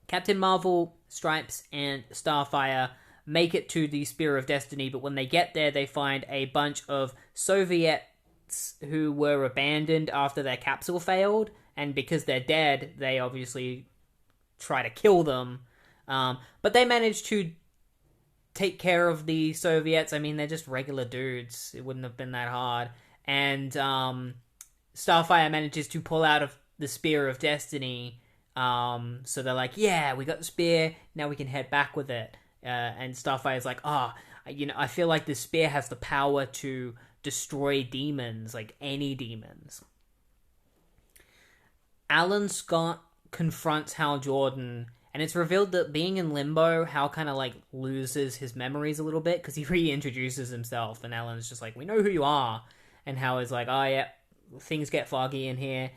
Captain Marvel, Stripes, and Starfire make it to the Spear of Destiny, but when they get there, they find a bunch of Soviets who were abandoned after their capsule failed, and because they're dead, they obviously try to kill them. But they manage to take care of the Soviets. I mean, they're just regular dudes. It wouldn't have been that hard. And Starfire manages to pull out of the Spear of Destiny. So they're like, yeah, we got the spear, now we can head back with it. And Starfire's like, I feel like the spear has the power to destroy demons, like any demons. Alan Scott confronts Hal Jordan, and it's revealed that being in limbo, Hal kind of like loses his memories a little bit, because he reintroduces himself, and Alan's just like, we know who you are. And Hal is like, oh yeah, things get foggy in here.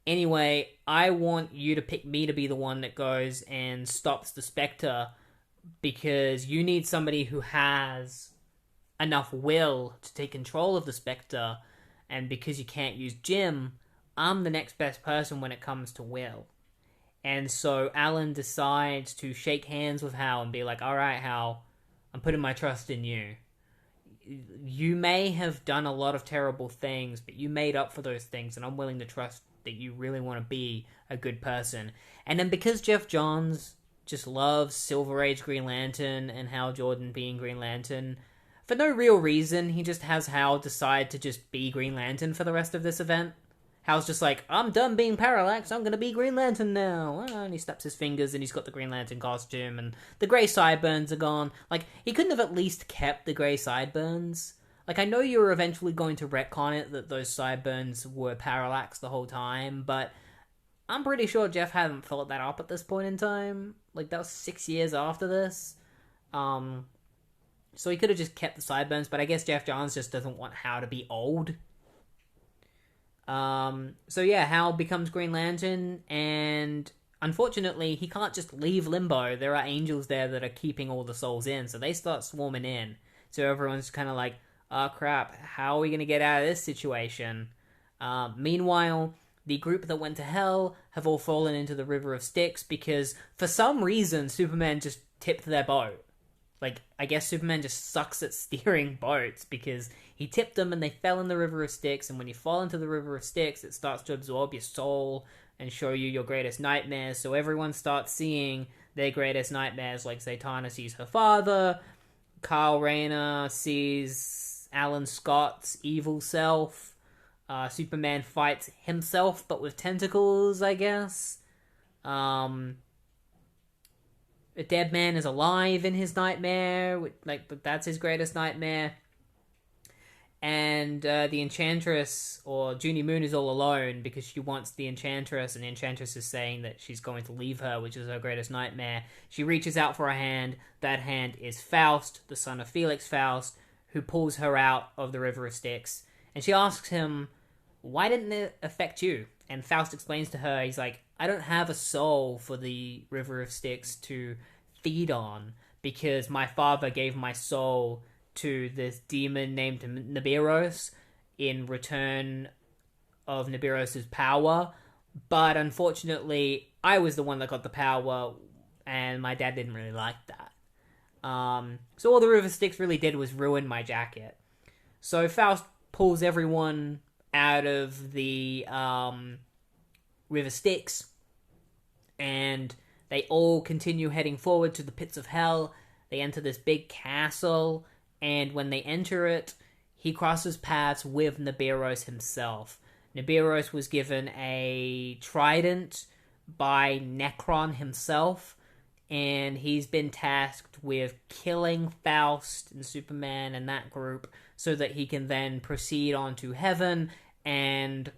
Anyway, I want you to pick me to be the one that goes and stops the Spectre, because you need somebody who has enough will to take control of the Spectre, and because you can't use Jim, I'm the next best person when it comes to will. And so Alan decides to shake hands with Hal and be like, alright Hal, I'm putting my trust in you. You may have done a lot of terrible things, but you made up for those things, and I'm willing to trust that you really want to be a good person. And then because Geoff Johns just loves Silver Age Green Lantern and Hal Jordan being Green Lantern, for no real reason, he just has Hal decide to just be Green Lantern for the rest of this event. Hal's just like, I'm done being Parallax, I'm gonna be Green Lantern now. And he snaps his fingers and he's got the Green Lantern costume, and the grey sideburns are gone. Like, he couldn't have at least kept the grey sideburns. Like, I know you were eventually going to retcon it that those sideburns were Parallax the whole time, but I'm pretty sure Geoff hadn't thought that up at this point in time. Like, that was 6 years after this. So he could have just kept the sideburns, but I guess Geoff Johns just doesn't want Hal to be old. So yeah, Hal becomes Green Lantern, and unfortunately, he can't just leave Limbo. There are angels there that are keeping all the souls in, so they start swarming in. So everyone's kind of like, oh crap, how are we going to get out of this situation? Meanwhile, the group that went to hell have all fallen into the River of Styx because for some reason Superman just tipped their boat. Like, I guess Superman just sucks at steering boats because he tipped them and they fell in the River of Styx, and when you fall into the River of Styx, it starts to absorb your soul and show you your greatest nightmares, so everyone starts seeing their greatest nightmares, like Zatanna sees her father, Kyle Rayner sees Alan Scott's evil self, Superman fights himself, but with tentacles, I guess. A dead man is alive in his nightmare, but that's his greatest nightmare. And the Enchantress, or Junie Moon, is all alone because she wants the Enchantress, and the Enchantress is saying that she's going to leave her, which is her greatest nightmare. She reaches out for a hand. That hand is Faust, the son of Felix Faust, who pulls her out of the River of Styx. And she asks him, why didn't it affect you? And Faust explains to her, he's like, I don't have a soul for the River of Styx to feed on, because my father gave my soul to this demon named Nibiros in return of Nibiros's power, but unfortunately I was the one that got the power, and my dad didn't really like that. So all the River Styx really did was ruin my jacket. So Faust pulls everyone out of the River Styx, and they all continue heading forward to the pits of hell. They enter this big castle, and when they enter it, he crosses paths with Nibiros himself. Nibiros was given a trident by Necron himself, and he's been tasked with killing Faust and Superman and that group so that he can then proceed on to heaven and,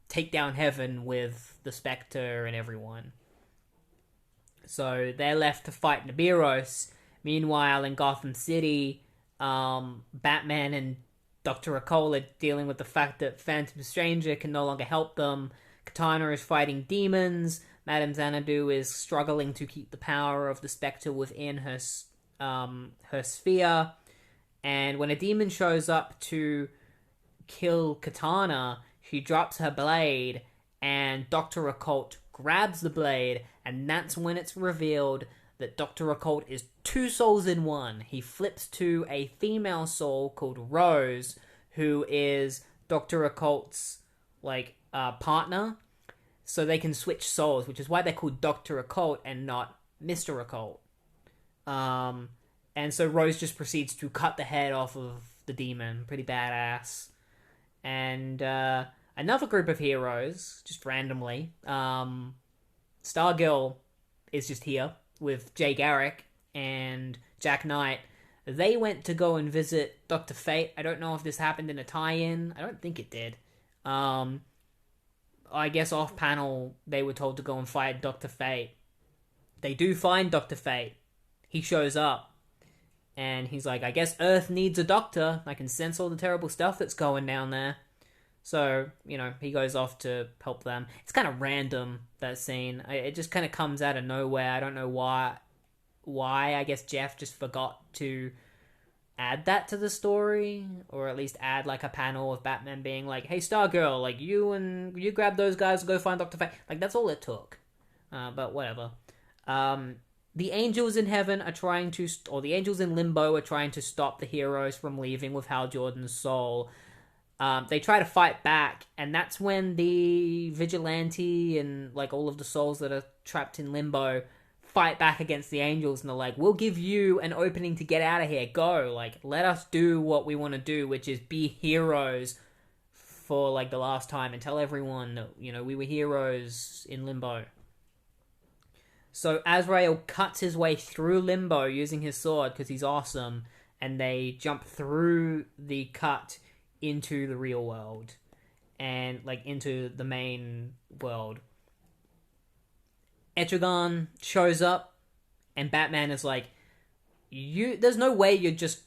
take down heaven with the Spectre and everyone. So they're left to fight Nibiros. Meanwhile, in Gotham City, Batman and Dr. Occult are dealing with the fact that Phantom Stranger can no longer help them. Katana is fighting demons. Madame Xanadu is struggling to keep the power of the Spectre within her sphere. And when a demon shows up to kill Katana, she drops her blade, and Dr. Occult grabs the blade, and that's when it's revealed that Dr. Occult is two souls in one. He flips to a female soul called Rose, who is Dr. Occult's, partner, so they can switch souls, which is why they're called Dr. Occult and not Mr. Occult. And so Rose just proceeds to cut the head off of the demon. Pretty badass. And another group of heroes, just randomly, Stargirl is just here with Jay Garrick and Jack Knight. They went to go and visit Dr. Fate. I don't know if this happened in a tie-in. I don't think it did. I guess off-panel, they were told to go and fight Dr. Fate. They do find Dr. Fate. He shows up. And he's like, I guess Earth needs a doctor. I can sense all the terrible stuff that's going down there. So, he goes off to help them. It's kind of random, that scene. It just kind of comes out of nowhere. I don't know why. I guess Geoff just forgot to add that to the story, or at least add a panel of Batman being like, hey Stargirl, you grab those guys and go find Dr. Fate. That's all it took. But whatever. The angels in heaven are trying to, or the angels in limbo are trying to stop the heroes from leaving with Hal Jordan's soul. They try to fight back, and that's when the vigilante and all of the souls that are trapped in limbo fight back against the angels, and they're like, we'll give you an opening to get out of here. Go, let us do what we want to do, which is be heroes for the last time and tell everyone that, we were heroes in limbo. So Azrael cuts his way through limbo using his sword because he's awesome, and they jump through the cut into the real world and into the main world. Etrigan shows up, and Batman is like, there's no way you're just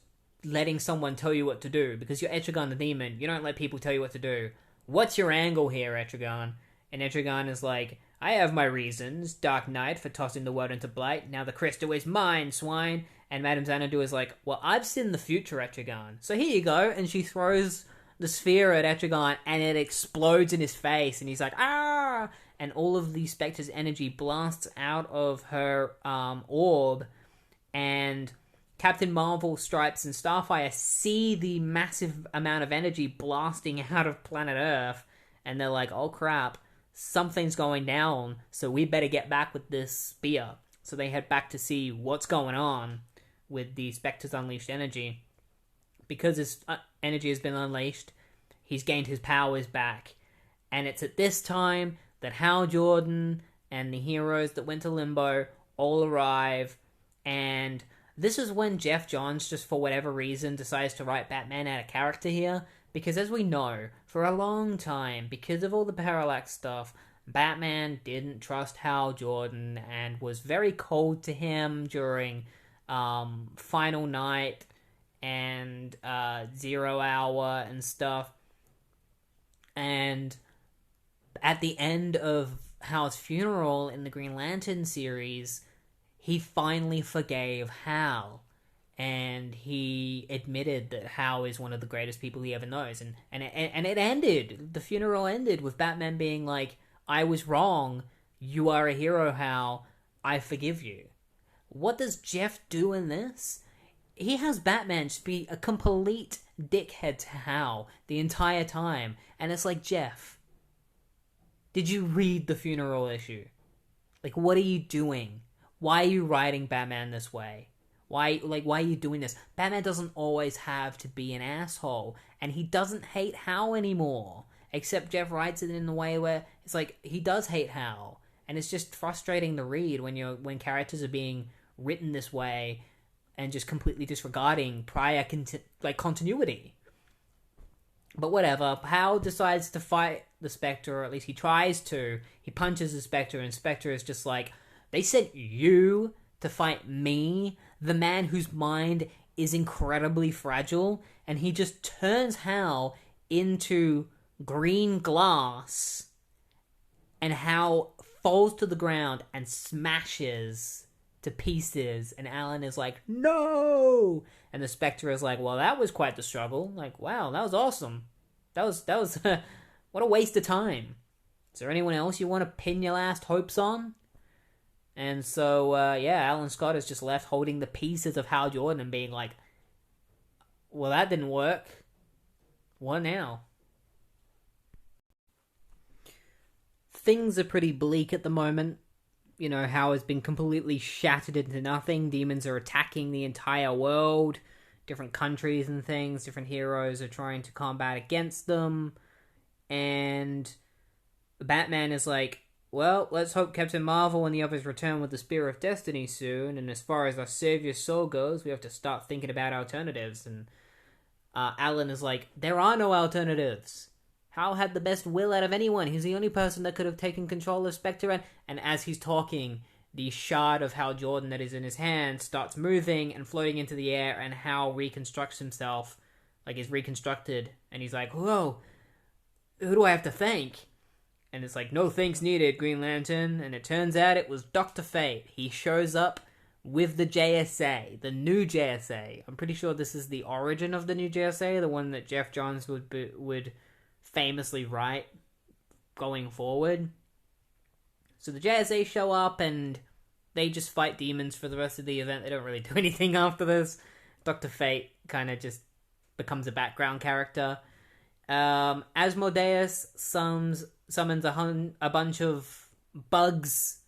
letting someone tell you what to do, because you're Etrigan the Demon. You don't let people tell you what to do. What's your angle here, Etrigan? And Etrigan is like, I have my reasons, Dark Knight, for tossing the world into blight. Now the crystal is mine, swine. And Madame Xanadu is like, well, I've seen the future, Etrigan. So here you go. And she throws the sphere at Etrigan, and it explodes in his face. And he's like, ah! And all of the Spectre's energy blasts out of her orb. And Captain Marvel, Stripes, and Starfire see the massive amount of energy blasting out of planet Earth. And they're like, oh crap, something's going down, so we better get back with this spear. So they head back to see what's going on with the Spectre's unleashed energy. Because his energy has been unleashed, he's gained his powers back. And it's at this time that Hal Jordan and the heroes that went to Limbo all arrive. And this is when Geoff Johns, just for whatever reason, decides to write Batman out of character here. Because as we know, for a long time, because of all the Parallax stuff, Batman didn't trust Hal Jordan and was very cold to him during Final Night and 0 Hour and stuff. And at the end of Hal's funeral in the Green Lantern series, he finally forgave Hal. And he admitted that Hal is one of the greatest people he ever knows. And it ended. The funeral ended with Batman being like, I was wrong. You are a hero, Hal. I forgive you. What does Geoff do in this? He has Batman just be a complete dickhead to Hal the entire time. And it's like, Geoff, did you read the funeral issue? Like, what are you doing? Why are you writing Batman this way? Why are you doing this? Batman doesn't always have to be an asshole, and he doesn't hate Hal anymore. Except Geoff writes it in a way where it's like, he does hate Hal, and it's just frustrating to read when characters are being written this way and just completely disregarding prior continuity. But whatever, Hal decides to fight the Spectre, or at least he tries to. He punches the Spectre, and Spectre is just like, they sent you to fight me, the man whose mind is incredibly fragile, and he just turns Hal into green glass, and Hal falls to the ground and smashes to pieces, and Alan is like, no! And the Spectre is like, well, that was quite the struggle. Like, wow, that was awesome. That was what a waste of time. Is there anyone else you want to pin your last hopes on? And so, Alan Scott is just left holding the pieces of Hal Jordan and being like, well, that didn't work. What now? Things are pretty bleak at the moment. You know, Hal has been completely shattered into nothing. Demons are attacking the entire world. Different countries and things. Different heroes are trying to combat against them. And Batman is like, well, let's hope Captain Marvel and the others return with the Spear of Destiny soon. And as far as our Savior's soul goes, we have to start thinking about alternatives. And Alan is like, there are no alternatives. Hal had the best will out of anyone. He's the only person that could have taken control of Spectre. And as he's talking, the shard of Hal Jordan that is in his hand starts moving and floating into the air, and Hal reconstructs himself, like is reconstructed. And he's like, whoa, who do I have to thank? And it's like, no thanks needed, Green Lantern. And it turns out it was Dr. Fate. He shows up with the JSA, the new JSA. I'm pretty sure this is the origin of the new JSA, the one that Geoff Johns would famously write going forward. So the JSA show up and they just fight demons for the rest of the event. They don't really do anything after this. Dr. Fate kind of just becomes a background character. Asmodeus summons a bunch of bugs,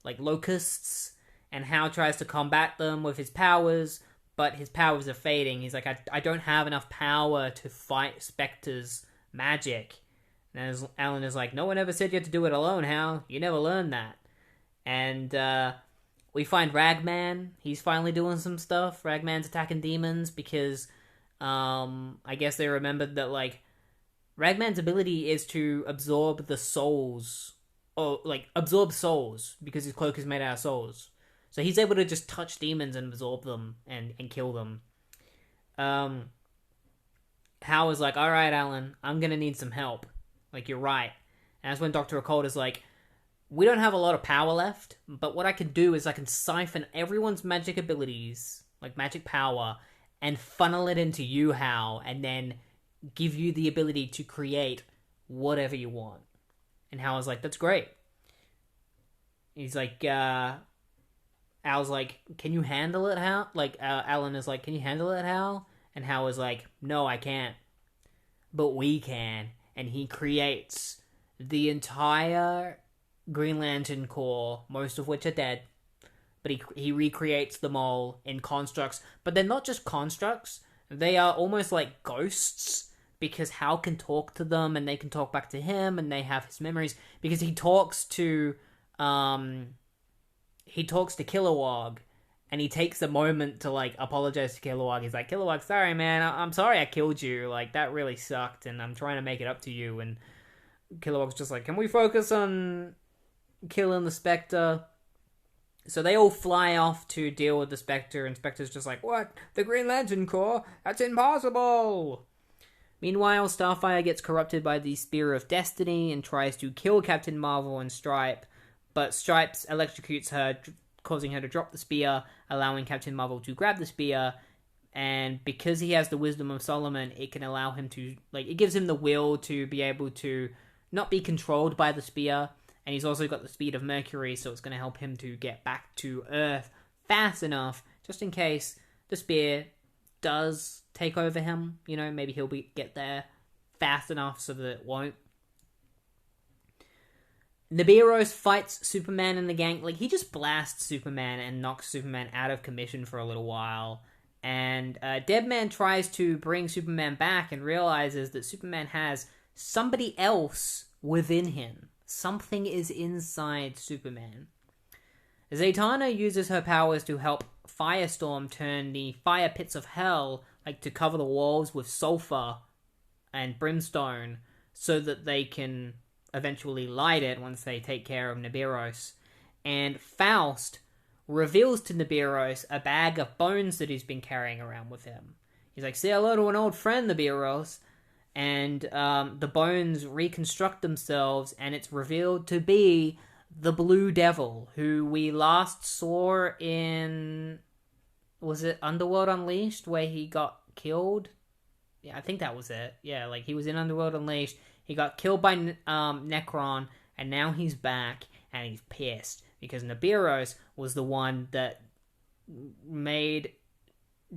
like locusts, and Hal tries to combat them with his powers, but his powers are fading. He's like, I don't have enough power to fight Spectre's magic. And Alan is like, no one ever said you had to do it alone, Hal. You never learned that. And we find Ragman. He's finally doing some stuff. Ragman's attacking demons because I guess they remembered that, like, Ragman's ability is to absorb the souls, or like absorb souls, because his cloak is made out of souls. So he's able to just touch demons and absorb them and kill them. Hal is like, alright, Alan, I'm gonna need some help. Like, you're right. And that's when Dr. Occult is like, we don't have a lot of power left, but what I can do is I can siphon everyone's magic abilities, like magic power, and funnel it into you, Hal, and then give you the ability to create whatever you want. And Hal is like, that's great. He's like, Al's like, can you handle it, Hal? Like, Alan is like, can you handle it, Hal? And Hal is like, no, I can't. But we can. And he creates the entire Green Lantern Corps, most of which are dead. But he recreates them all in constructs. But they're not just constructs. They are almost like ghosts. Because Hal can talk to them, and they can talk back to him, and they have his memories. Because he talks to Kilowog, and he takes a moment to, like, apologize to Kilowog. He's like, Kilowog, sorry, man, I'm sorry I killed you. Like, that really sucked, and I'm trying to make it up to you. And Kilowog's just like, can we focus on killing the Spectre? So they all fly off to deal with the Spectre, and Spectre's just like, what? The Green Lantern Corps? That's impossible! Meanwhile, Starfire gets corrupted by the Spear of Destiny and tries to kill Captain Marvel and Stripe, but Stripes electrocutes her, causing her to drop the spear, allowing Captain Marvel to grab the spear, and because he has the Wisdom of Solomon, it can allow him to, like, it gives him the will to be able to not be controlled by the spear, and he's also got the speed of Mercury, so it's going to help him to get back to Earth fast enough, just in case the spear does take over him. You know, maybe he'll get there fast enough so that it won't. Nibiru's fights Superman and the gang. Like, he just blasts Superman and knocks Superman out of commission for a little while. And Deadman tries to bring Superman back and realizes that Superman has somebody else within him. Something is inside Superman. Zatanna uses her powers to help Firestorm turn the fire pits of hell, like, to cover the walls with sulfur and brimstone, so that they can eventually light it once they take care of Nibiru. And Faust reveals to Nibiru a bag of bones that he's been carrying around with him. He's like, say hello to an old friend, Nibiru. And the bones reconstruct themselves, and it's revealed to be the Blue Devil, who we last saw in... Was it Underworld Unleashed, where he got killed? Yeah, I think that was it. Yeah, like, he was in Underworld Unleashed. He got killed by Necron, and now he's back, and he's pissed. Because Nibiru was the one that made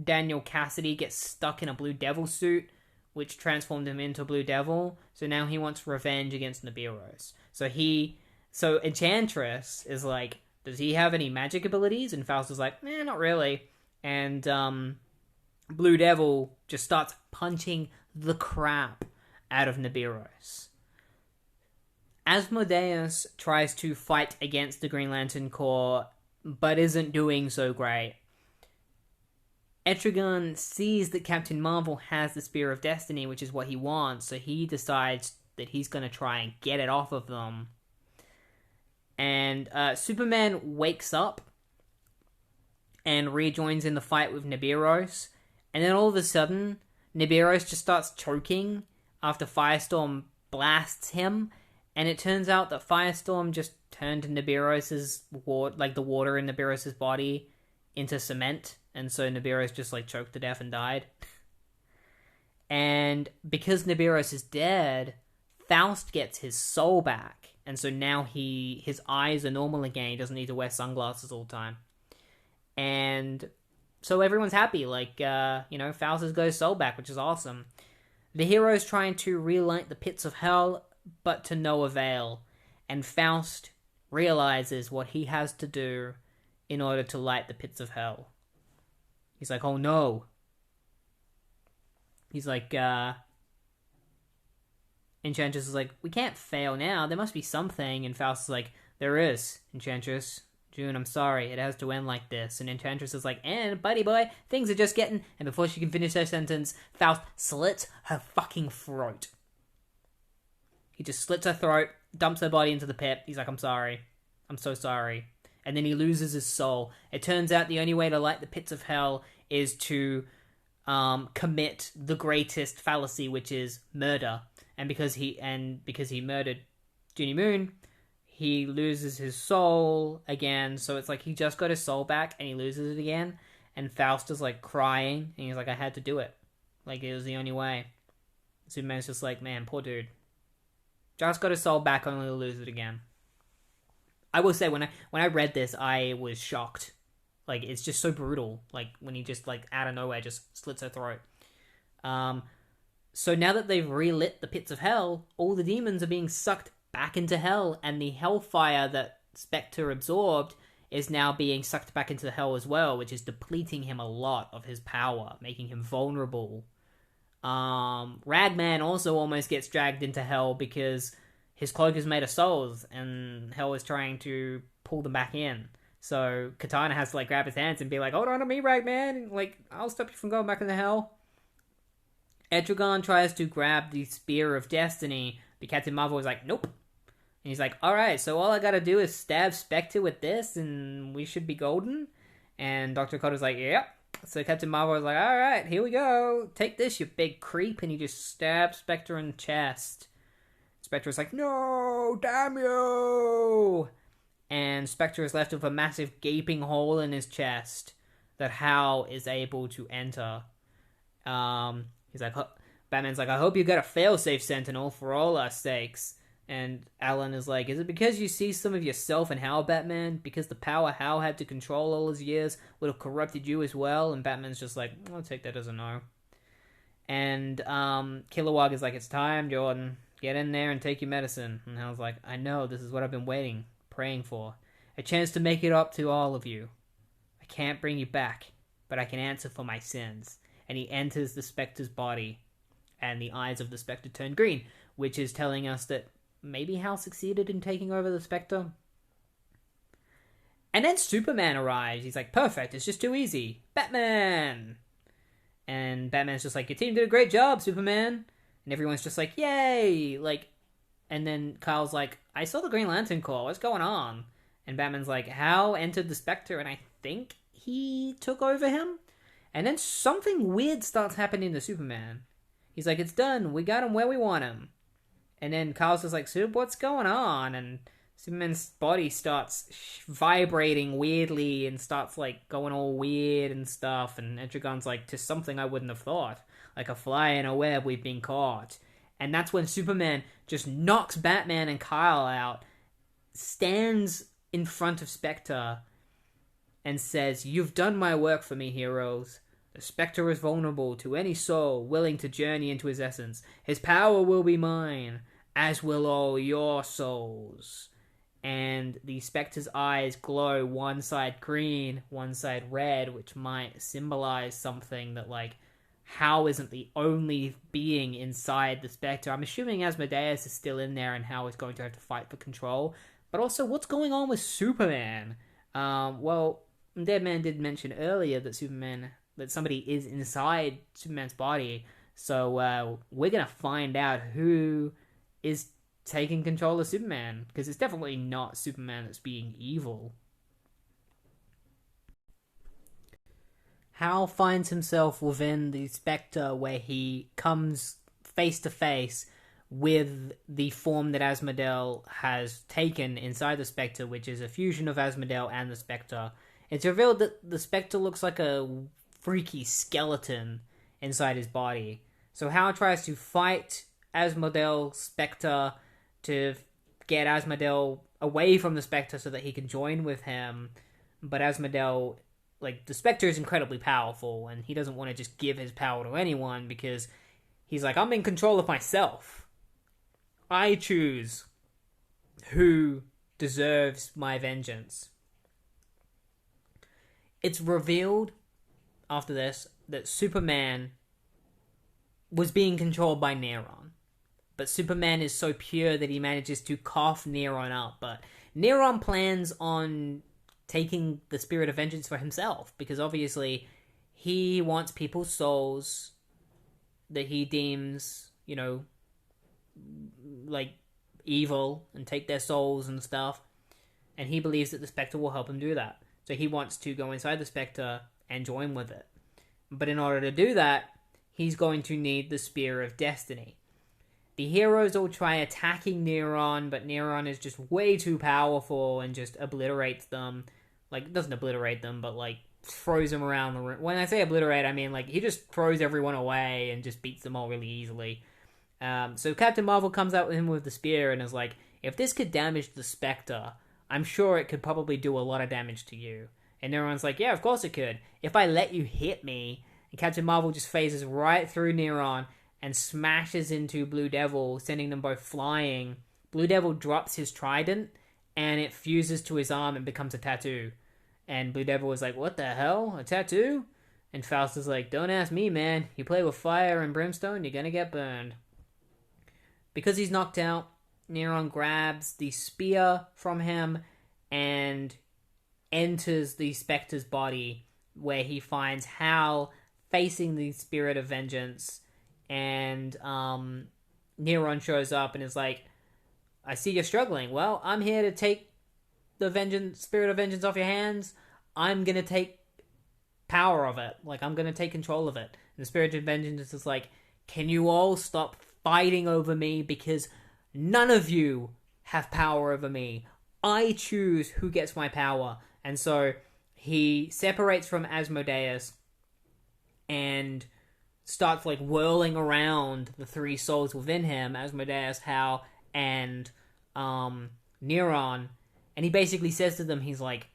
Daniel Cassidy get stuck in a Blue Devil suit, which transformed him into Blue Devil. So now he wants revenge against Nibiru. So Enchantress is like, does he have any magic abilities? And Faust is like, not really. And Blue Devil just starts punching the crap out of Nibiru. Asmodeus tries to fight against the Green Lantern Corps, but isn't doing so great. Etrigan sees that Captain Marvel has the Spear of Destiny, which is what he wants, so he decides that he's going to try and get it off of them. And Superman wakes up and rejoins in the fight with Nibiru, and then all of a sudden, Nibiru just starts choking after Firestorm blasts him, and it turns out that Firestorm just turned Nibiru's the water in Nibiru's body into cement, and so Nibiru just like choked to death and died. And because Nibiru is dead, Faust gets his soul back, and so now his eyes are normal again. He doesn't need to wear sunglasses all the time, and so everyone's happy. Like Faust has got his soul back, which is awesome. The hero's trying to relight the pits of hell, but to no avail, and Faust realizes what he has to do in order to light the pits of hell. He's like, oh no. He's like, Enchantress is like, we can't fail now, there must be something, and Faust is like, there is, Enchantress. June, I'm sorry, it has to end like this. And Enchantress is like, and buddy boy, things are just getting... And before she can finish her sentence, Faust slits her fucking throat. He just slits her throat, dumps her body into the pit. He's like, I'm sorry. I'm so sorry. And then he loses his soul. It turns out the only way to light the pits of hell is to commit the greatest fallacy, which is murder. And because he murdered Ginny Moon, he loses his soul again. So it's like he just got his soul back and he loses it again. And Faust is like crying. And he's like, I had to do it. Like, it was the only way. Superman's just like, man, poor dude. Just got his soul back, only to lose it again. I will say, when I read this, I was shocked. Like, it's just so brutal. Like, when he just, like, out of nowhere just slits her throat. So now that they've relit the pits of hell, all the demons are being sucked back into hell, and the hellfire that Spectre absorbed is now being sucked back into hell as well, which is depleting him a lot of his power, making him vulnerable. Ragman also almost gets dragged into hell because his cloak is made of souls, and hell is trying to pull them back in. So Katana has to, like, grab his hands and be like, hold on to me, Ragman, like, I'll stop you from going back into hell. Etrigan tries to grab the Spear of Destiny, but Captain Marvel is like, nope. And he's like, alright, so all I gotta do is stab Spectre with this, and we should be golden? And Dr. Cotta's like, yep. So Captain Marvel is like, alright, here we go. Take this, you big creep. And he just stabs Spectre in the chest. Spectre's like, no, damn you! And Spectre is left with a massive gaping hole in his chest that Hal is able to enter. He's like, Batman's like, I hope you got a failsafe, Sentinel, for all our sakes. And Alan is like, is it because you see some of yourself in Hal, Batman? Because the power Hal had to control all his years would have corrupted you as well? And Batman's just like, I'll take that as a no. And Kilowog is like, it's time, Jordan. Get in there and take your medicine. And Hal's like, I know, this is what I've been waiting, praying for. A chance to make it up to all of you. I can't bring you back, but I can answer for my sins. And he enters the Spectre's body, and the eyes of the Spectre turn green, which is telling us that maybe Hal succeeded in taking over the Spectre. And then Superman arrives. He's like, perfect, it's just too easy. Batman! And Batman's just like, your team did a great job, Superman. And everyone's just like, yay! Like, and then Kyle's like, I saw the Green Lantern Corps, what's going on? And Batman's like, Hal entered the Spectre, and I think he took over him? And then something weird starts happening to Superman. He's like, it's done, we got him where we want him. And then Kyle's just like, Super, what's going on? And Superman's body starts vibrating weirdly and starts, like, going all weird and stuff. And Etrigan's like, to something I wouldn't have thought. Like a fly in a web, we've been caught. And that's when Superman just knocks Batman and Kyle out, stands in front of Spectre, and says, you've done my work for me, heroes. The Spectre is vulnerable to any soul willing to journey into his essence. His power will be mine, as will all your souls. And the Spectre's eyes glow, one side green, one side red, which might symbolize something that, like, Hal isn't the only being inside the Spectre. I'm assuming Asmodeus is still in there and Hal is going to have to fight for control. But also, what's going on with Superman? Well, Deadman did mention earlier that somebody is inside Superman's body. So we're going to find out who is taking control of Superman. Because it's definitely not Superman that's being evil. Hal finds himself within the Spectre, where he comes face to face with the form that Asmodel has taken inside the Spectre, which is a fusion of Asmodel and the Spectre. It's revealed that the Spectre looks like a freaky skeleton inside his body. So Hal tries to fight Asmodel Spectre to get Asmodel away from the Spectre so that he can join with him. But Asmodel, like, the Spectre is incredibly powerful, and he doesn't want to just give his power to anyone because he's like, I'm in control of myself. I choose who deserves my vengeance. It's revealed after this that Superman was being controlled by Neron. But Superman is so pure that he manages to cough Neron up. But Neron plans on taking the spirit of vengeance for himself, because obviously he wants people's souls that he deems, you know, like evil, and take their souls and stuff, and he believes that the Spectre will help him do that. So he wants to go inside the Spectre and join with it. But in order to do that, he's going to need the Spear of Destiny. The heroes all try attacking Neron, but Neron is just way too powerful and just obliterates them. Like, doesn't obliterate them, but, like, throws them around the room. When I say obliterate, I mean, like, he just throws everyone away and just beats them all really easily. So Captain Marvel comes out with him with the spear and is like, if this could damage the Spectre, I'm sure it could probably do a lot of damage to you. And Neron's like, yeah, of course it could. If I let you hit me. And Captain Marvel just phases right through Neron and smashes into Blue Devil, sending them both flying. Blue Devil drops his trident, and it fuses to his arm and becomes a tattoo. And Blue Devil was like, what the hell? A tattoo? And Faust is like, don't ask me, man. You play with fire and brimstone, you're gonna get burned. Because he's knocked out, Neron grabs the spear from him and enters the Spectre's body, where he finds Hal facing the spirit of vengeance. And Neron shows up and is like, I see you're struggling. Well, I'm here to take the spirit of vengeance off your hands. I'm going to take power of it. Like, I'm going to take control of it. And the spirit of vengeance is like, can you all stop fighting over me, because none of you have power over me. I choose who gets my power. And so he separates from Asmodeus and starts, like, whirling around the three souls within him, Asmodeus, Hal, and Neron. And he basically says to them, he's like,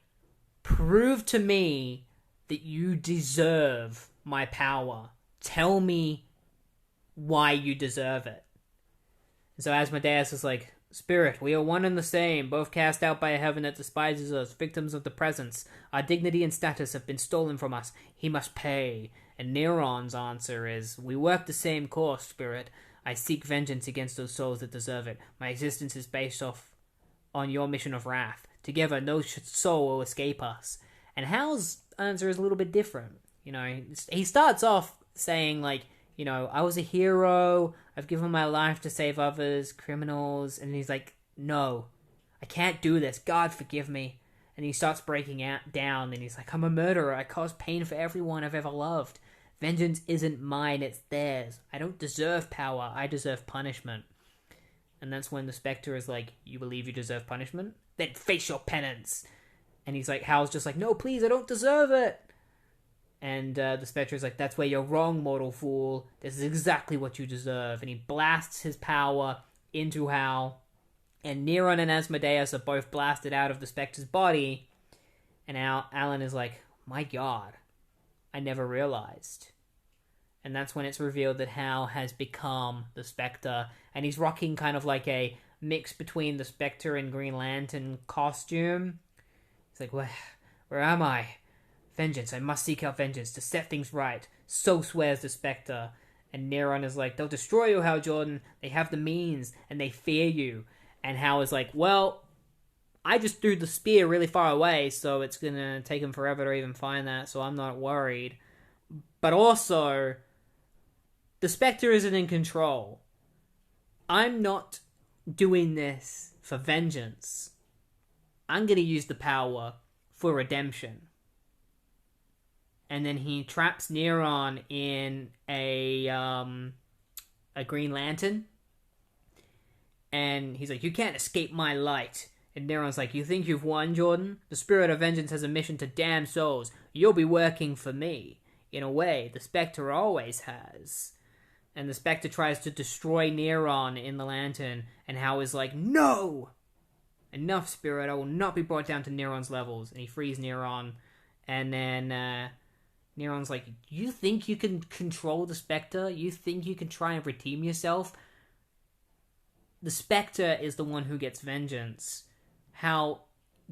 prove to me that you deserve my power. Tell me why you deserve it. And so Asmodeus is like, Spirit, we are one and the same, both cast out by a heaven that despises us, victims of the presence. Our dignity and status have been stolen from us. He must pay. And Neron's answer is, we work the same course, Spirit. I seek vengeance against those souls that deserve it. My existence is based on your mission of wrath. Together, no soul will escape us. And Hal's answer is a little bit different. You know, he starts off saying, like, you know, I was a hero, I've given my life to save others, criminals, and he's like, no, I can't do this, God forgive me. And he starts breaking down, and he's like, I'm a murderer, I cause pain for everyone I've ever loved. Vengeance isn't mine, it's theirs. I don't deserve power, I deserve punishment. And that's when the Spectre is like, you believe you deserve punishment? Then face your penance. And he's like, Hal's just like, no, please, I don't deserve it. And the Spectre is like, that's where you're wrong, mortal fool. This is exactly what you deserve. And he blasts his power into Hal. And Neron and Asmodeus are both blasted out of the Spectre's body. And Alan is like, my God, I never realized. And that's when it's revealed that Hal has become the Spectre. And he's rocking kind of like a mix between the Spectre and Green Lantern costume. He's like, where am I? Vengeance, I must seek out vengeance to set things right. So swears the Spectre. And Neron is like, they'll destroy you, Hal Jordan. They have the means, and they fear you. And Hal is like, well, I just threw the spear really far away, so it's gonna take him forever to even find that, so I'm not worried. But also, the Spectre isn't in control. I'm not doing this for vengeance. I'm gonna use the power for redemption. And then he traps Neron in a Green Lantern. And he's like, you can't escape my light. And Neron's like, you think you've won, Jordan? The spirit of vengeance has a mission to damn souls. You'll be working for me. In a way, the Spectre always has. And the Spectre tries to destroy Neron in the Lantern. And Hal is like, no! Enough, Spirit. I will not be brought down to Neron's levels. And he frees Neron. And then Neron's like, you think you can control the Spectre? You think you can try and redeem yourself? The Spectre is the one who gets vengeance. How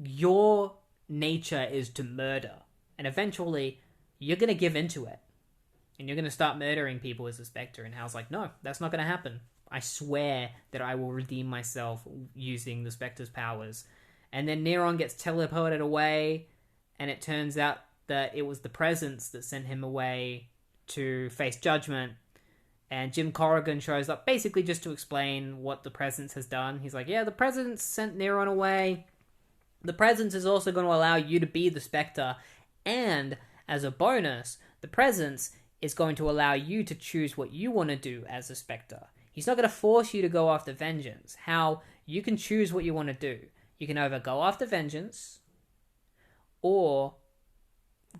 your nature is to murder. And eventually, you're going to give into it. And you're going to start murdering people as the Spectre. And Hal's like, no, that's not going to happen. I swear that I will redeem myself using the Spectre's powers. And then Neron gets teleported away. And it turns out that it was the Presence that sent him away to face Judgment. And Jim Corrigan shows up basically just to explain what the Presence has done. He's like, yeah, the Presence sent Neron away. The Presence is also going to allow you to be the Spectre. And as a bonus, the Presence is going to allow you to choose what you want to do as a Spectre. He's not going to force you to go after vengeance. How you can choose what you want to do. You can either go after vengeance or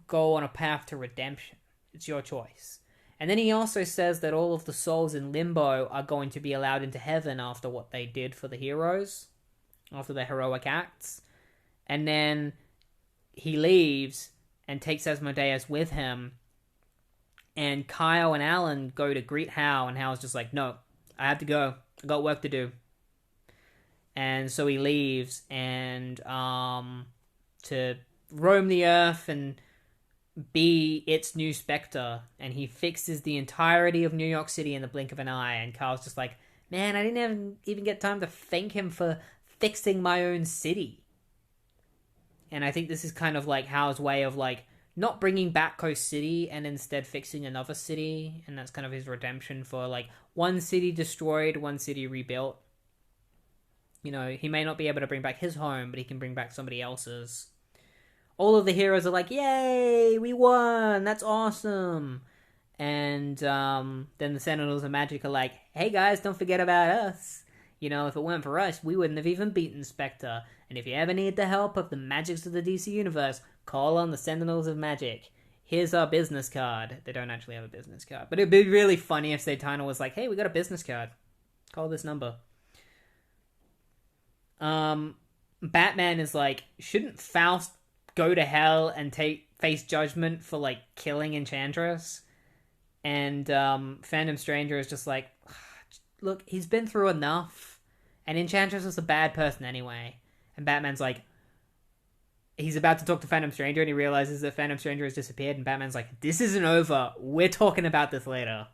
go on a path to redemption. It's your choice. And then he also says that all of the souls in Limbo are going to be allowed into heaven after what they did for the heroes, after their heroic acts. And then he leaves and takes Asmodeus with him. And Kyle and Alan go to greet Hal, and Hal's just like, no, I have to go. I got work to do. And so he leaves and to roam the earth and be its new Spectre, and he fixes the entirety of New York City in the blink of an eye. And Carl's just like, man, I didn't even get time to thank him for fixing my own city. And I think this is kind of like Hal's way of like not bringing back Coast City and instead fixing another city, and that's kind of his redemption for like one city destroyed, one city rebuilt. You know, he may not be able to bring back his home, but he can bring back somebody else's. All of the heroes are like, yay, we won, that's awesome. And then the Sentinels of Magic are like, hey guys, don't forget about us. You know, if it weren't for us, we wouldn't have even beaten Spectre. And if you ever need the help of the magics of the DC Universe, call on the Sentinels of Magic. Here's our business card. They don't actually have a business card. But it'd be really funny if Satana was like, hey, we got a business card. Call this number. Batman is like, shouldn't Faust go to hell and face Judgment for like killing Enchantress? And Phantom Stranger is just like, look, he's been through enough. And Enchantress was a bad person anyway. And Batman's like, he's about to talk to Phantom Stranger and he realizes that Phantom Stranger has disappeared. And Batman's like, this isn't over. We're talking about this later.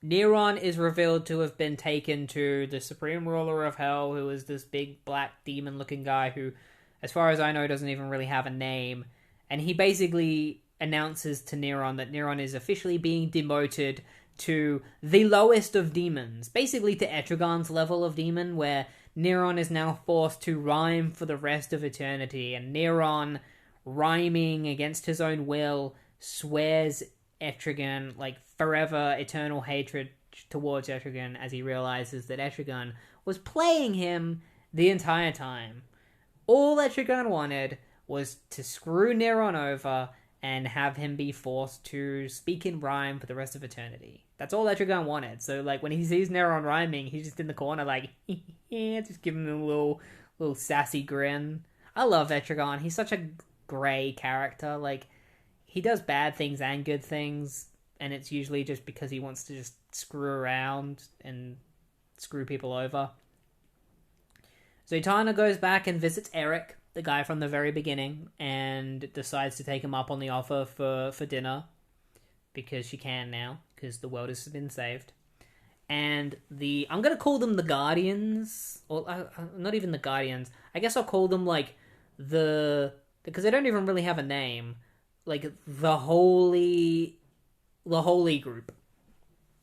Neron is revealed to have been taken to the Supreme Ruler of Hell, who is this big black demon-looking guy who, as far as I know, doesn't even really have a name. And he basically announces to Neron that Neron is officially being demoted to the lowest of demons. Basically to Etrigan's level of demon, where Neron is now forced to rhyme for the rest of eternity. And Neron, rhyming against his own will, swears Etrigan, like, forever eternal hatred towards Etrigan as he realizes that Etrigan was playing him the entire time. All Etrigan wanted was to screw Neron over and have him be forced to speak in rhyme for the rest of eternity. That's all Etrigan wanted. So, like, when he sees Neron rhyming, he's just in the corner, like, just giving him a little sassy grin. I love Etrigan. He's such a grey character. Like, he does bad things and good things, and it's usually just because he wants to just screw around and screw people over. Zatanna goes back and visits Eric, the guy from the very beginning, and decides to take him up on the offer for dinner, because she can now, because the world has been saved. And I'm going to call them the Guardians, or not even the Guardians, I guess I'll call them, like, because they don't even really have a name, like, the Holy Group.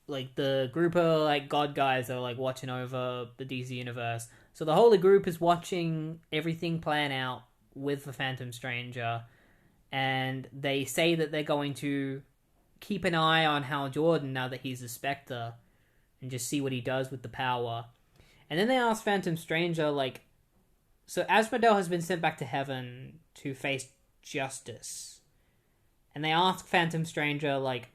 Like, the group of, like, God guys that are, like, watching over the DC Universe. So the Holy Group is watching everything plan out with the Phantom Stranger, and they say that they're going to keep an eye on Hal Jordan now that he's a Spectre, and just see what he does with the power. And then they ask Phantom Stranger, like, so Asmodel has been sent back to heaven to face justice. And they ask Phantom Stranger, like,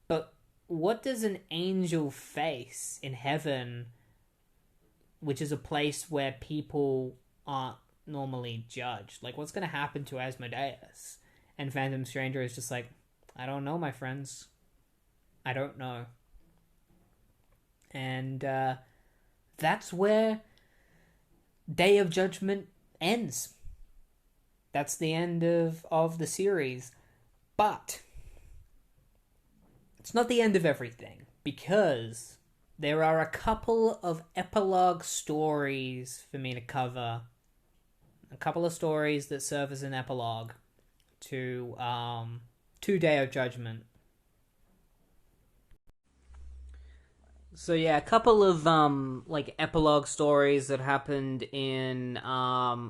but what does an angel face in heaven, which is a place where people aren't normally judged? Like, what's going to happen to Asmodeus? And Phantom Stranger is just like, I don't know, my friends. I don't know. And that's where Day of Judgment ends. That's the end of the series. But it's not the end of everything, because there are a couple of epilogue stories for me to cover. A couple of stories that serve as an epilogue to Day of Judgment. So yeah, a couple of like epilogue stories that happened in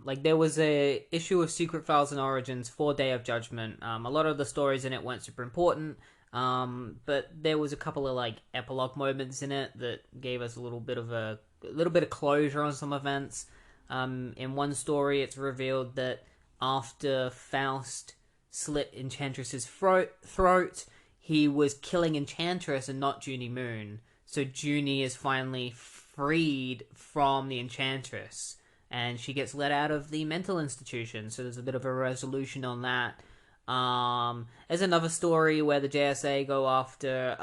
like there was a issue of Secret Files and Origins for Day of Judgment. A lot of the stories in it weren't super important, but there was a couple of like epilogue moments in it that gave us a little bit of closure on some events. In one story, it's revealed that after Faust slit Enchantress's throat, he was killing Enchantress and not Junie Moon. So Junie is finally freed from the Enchantress, and she gets let out of the mental institution. So there's a bit of a resolution on that. There's another story where the JSA go after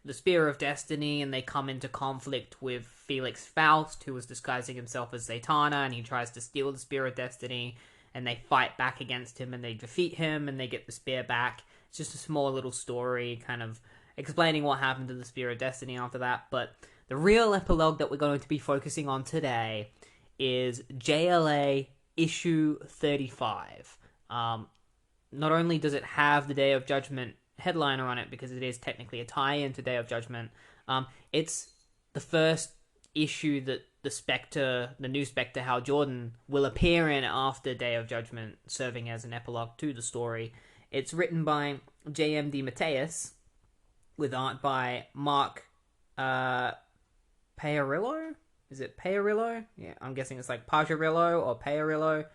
the Spear of Destiny, and they come into conflict with Felix Faust, who was disguising himself as Zatanna, and he tries to steal the Spear of Destiny, and they fight back against him, and they defeat him, and they get the spear back. It's just a small little story, kind of explaining what happened to the Spear of Destiny after that. But the real epilogue that we're going to be focusing on today is JLA issue 35. Not only does it have the Day of Judgment headliner on it, because it is technically a tie-in to Day of Judgment, it's the first issue that the new Spectre, Hal Jordan, will appear in after Day of Judgment, serving as an epilogue to the story. It's written by J.M. DeMatteis, with art by Mark Pajarillo? Is it Pajarillo? Yeah, I'm guessing it's like Pajarillo or Pajarillo.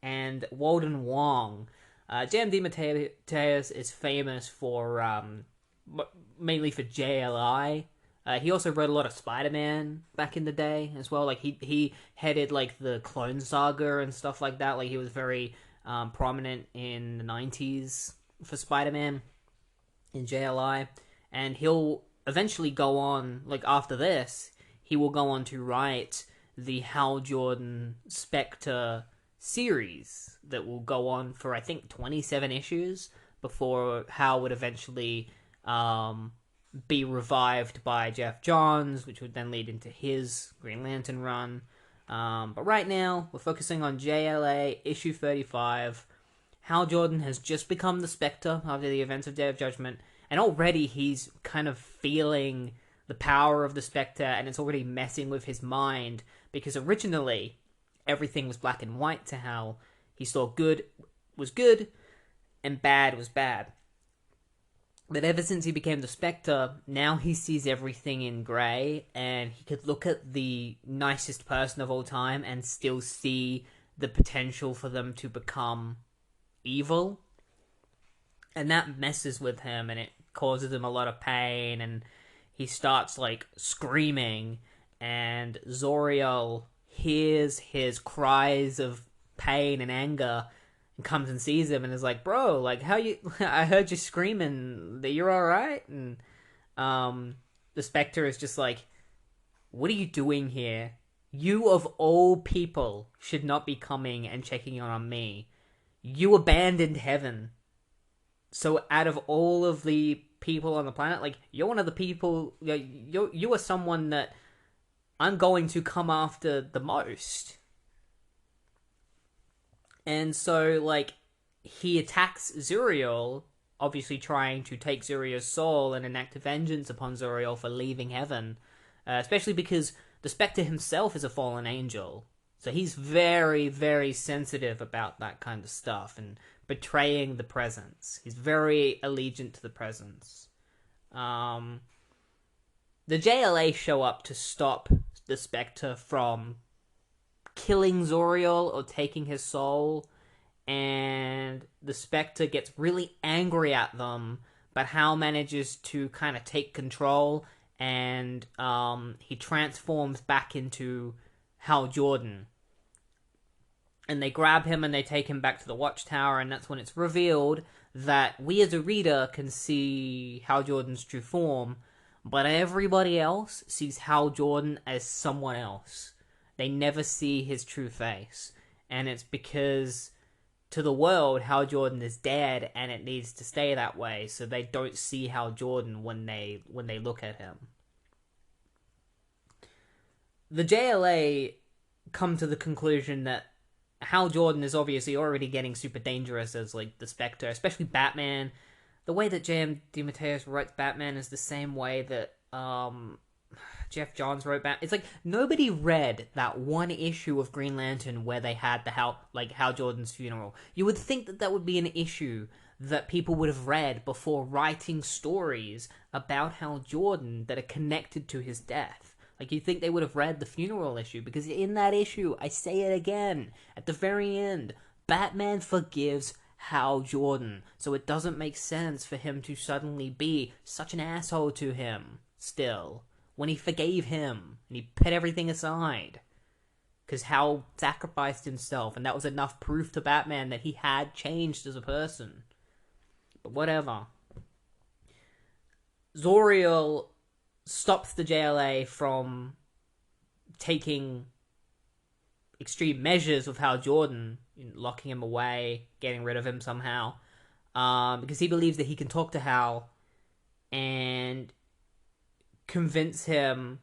And Walden Wong. J.M. DeMatteis is famous for, mainly for JLI. He also wrote a lot of Spider-Man back in the day as well. Like, he headed, like, the Clone Saga and stuff like that. Like, he was very prominent in the 90s. for Spider-Man in JLI, and he'll eventually go on, like after this, he will go on to write the Hal Jordan Spectre series that will go on for, I think, 27 issues before Hal would eventually be revived by Geoff Johns, which would then lead into his Green Lantern run. But right now, we're focusing on JLA issue 35. Hal Jordan has just become the Spectre after the events of Day of Judgment, and already he's kind of feeling the power of the Spectre, and it's already messing with his mind, because originally everything was black and white to Hal. He saw good was good and bad was bad. But ever since he became the Spectre, now he sees everything in grey, and he could look at the nicest person of all time and still see the potential for them to become evil. And that messes with him, and it causes him a lot of pain, and he starts, like, screaming, and Zoriel hears his cries of pain and anger, and comes and sees him and is like, bro, like, how you... I heard you screaming, that you're alright? And the Spectre is just like, what are you doing here? You, of all people, should not be coming and checking on me. You abandoned heaven. So out of all of the people on the planet, like, you're one of the people... You are someone that I'm going to come after the most. And so, like, he attacks Zuriel, obviously trying to take Zuriel's soul and enact vengeance upon Zuriel for leaving heaven. Especially because the Spectre himself is a fallen angel. So he's very, very sensitive about that kind of stuff and betraying the presence. He's very allegiant to the presence. The JLA show up to stop the Spectre from killing Zoriel or taking his soul, and the Spectre gets really angry at them, but Hal manages to kind of take control, and he transforms back into Hal Jordan. And they grab him and they take him back to the Watchtower, and that's when it's revealed that we as a reader can see Hal Jordan's true form, but everybody else sees Hal Jordan as someone else. They never see his true face. And it's because, to the world, Hal Jordan is dead, and it needs to stay that way, so they don't see Hal Jordan when they look at him. The JLA come to the conclusion that Hal Jordan is obviously already getting super dangerous as, like, the Spectre, especially Batman. The way that J.M. DeMatteis writes Batman is the same way that Geoff Johns wrote Batman. It's like, nobody read that one issue of Green Lantern where they had the Hal Jordan's funeral. You would think that that would be an issue that people would have read before writing stories about Hal Jordan that are connected to his death. Like, you'd think they would have read the funeral issue, because in that issue, I say it again, at the very end, Batman forgives Hal Jordan, so it doesn't make sense for him to suddenly be such an asshole to him, still, when he forgave him, and he put everything aside. Because Hal sacrificed himself, and that was enough proof to Batman that he had changed as a person. But whatever. Zoriel stops the JLA from taking extreme measures with Hal Jordan, locking him away, getting rid of him somehow, because he believes that he can talk to Hal and convince him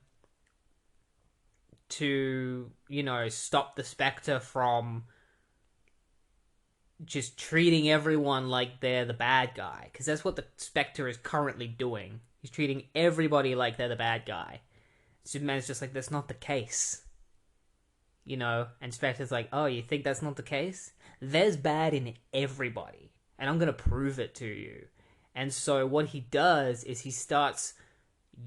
to, stop the Spectre from just treating everyone like they're the bad guy, because that's what the Spectre is currently doing. He's treating everybody like they're the bad guy. Superman's just like, that's not the case. And Spectre's like, oh, you think that's not the case? There's bad in everybody, and I'm going to prove it to you. And so what he does is he starts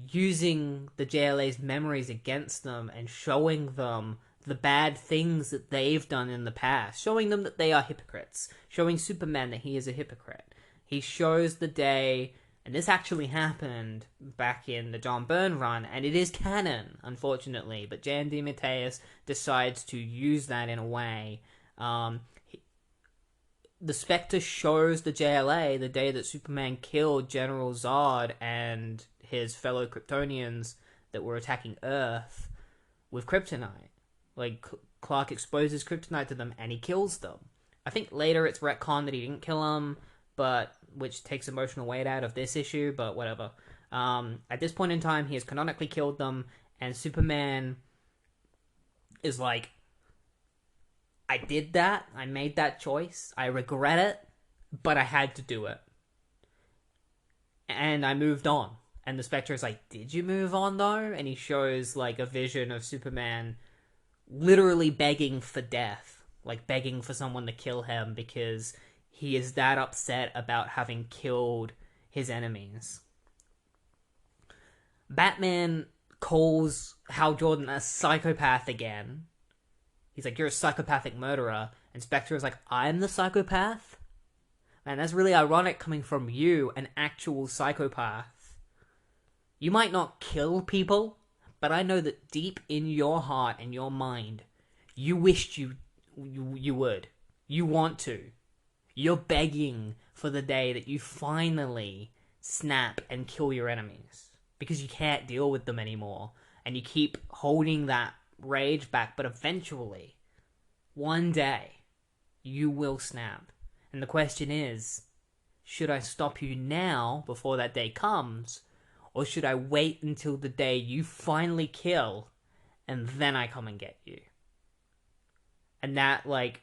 using the JLA's memories against them and showing them the bad things that they've done in the past, showing them that they are hypocrites, showing Superman that he is a hypocrite. He shows the day... And this actually happened back in the John Byrne run, and it is canon, unfortunately. But J.M. DeMatteis decides to use that in a way. the Spectre shows the JLA the day that Superman killed General Zod and his fellow Kryptonians that were attacking Earth with kryptonite. Like, Clark exposes kryptonite to them and he kills them. I think later it's retconned that he didn't kill them, but which takes emotional weight out of this issue, but whatever. At this point in time, he has canonically killed them, and Superman is like, I did that, I made that choice, I regret it, but I had to do it. And I moved on. And the Spectre is like, did you move on though? And he shows like a vision of Superman literally begging for death. Like begging for someone to kill him because he is that upset about having killed his enemies. Batman calls Hal Jordan a psychopath again. He's like, you're a psychopathic murderer. And Spectre is like, I'm the psychopath? Man, that's really ironic coming from you, an actual psychopath. You might not kill people, but I know that deep in your heart and your mind, you wished you would. You want to. You're begging for the day that you finally snap and kill your enemies. Because you can't deal with them anymore. And you keep holding that rage back, but eventually, one day, you will snap. And the question is, should I stop you now before that day comes? Or should I wait until the day you finally kill and then I come and get you? And that, like,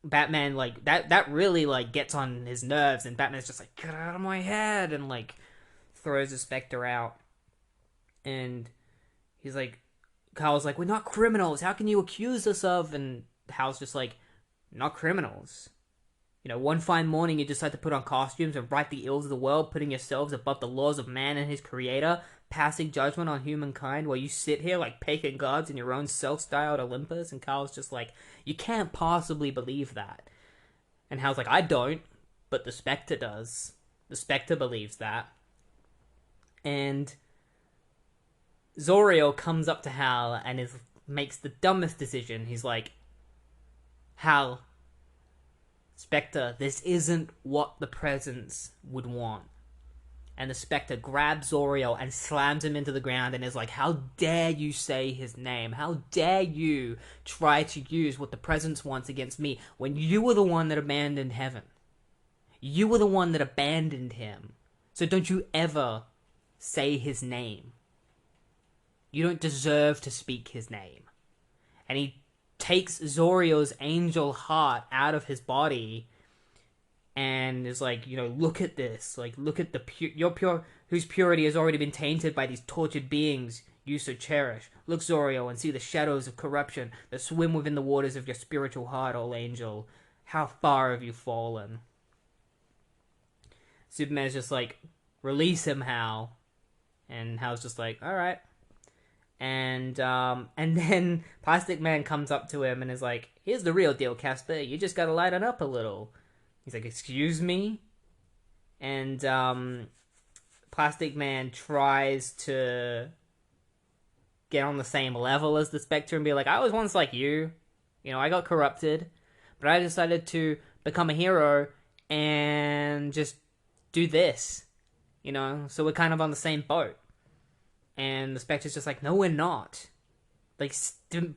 Batman, like, that really, like, gets on his nerves, and Batman's just like, get out of my head, and, like, throws the Spectre out. And he's like, Kyle's like, we're not criminals, how can you accuse us of? And Hal's just like, not criminals. You know, one fine morning you decide to put on costumes and right the ills of the world, putting yourselves above the laws of man and his creator, passing judgment on humankind while you sit here like pagan gods in your own self-styled Olympus. And Kyle's just like, you can't possibly believe that. And Hal's like, I don't, but the Spectre does. The Spectre believes that. And Zoriel comes up to Hal and makes the dumbest decision. He's like, Hal, Spectre, this isn't what the Presence would want. And the Spectre grabs Zoriel and slams him into the ground and is like, how dare you say his name? How dare you try to use what the Presence wants against me when you were the one that abandoned heaven? You were the one that abandoned him. So don't you ever say his name. You don't deserve to speak his name. And he takes Zoriel's angel heart out of his body and is like, you know, look at this. Like, look at your pure, whose purity has already been tainted by these tortured beings you so cherish. Look, Zoriel, and see the shadows of corruption that swim within the waters of your spiritual heart, old angel. How far have you fallen? Superman's just like, release him, Hal. And Hal's just like, alright. And then Plastic Man comes up to him and is like, here's the real deal, Casper. You just gotta lighten up a little. He's like, excuse me? And Plastic Man tries to get on the same level as the Spectre and be like, I was once like you. You know, I got corrupted. But I decided to become a hero and just do this. You know, so we're kind of on the same boat. And the Spectre's just like, no, we're not. Like,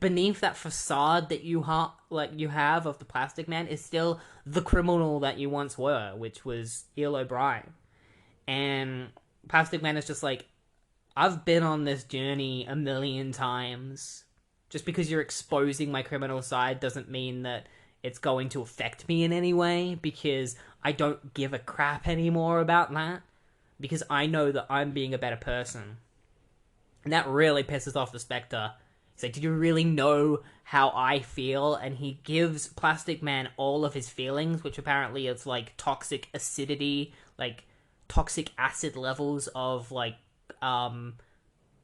beneath that facade that you have of the Plastic Man is still the criminal that you once were, which was Eel O'Brien. And Plastic Man is just like, I've been on this journey a million times. Just because you're exposing my criminal side doesn't mean that it's going to affect me in any way, because I don't give a crap anymore about that. Because I know that I'm being a better person. And that really pisses off the Spectre. He's like, did you really know how I feel? And he gives Plastic Man all of his feelings, which apparently is like toxic acidity, like toxic acid levels of like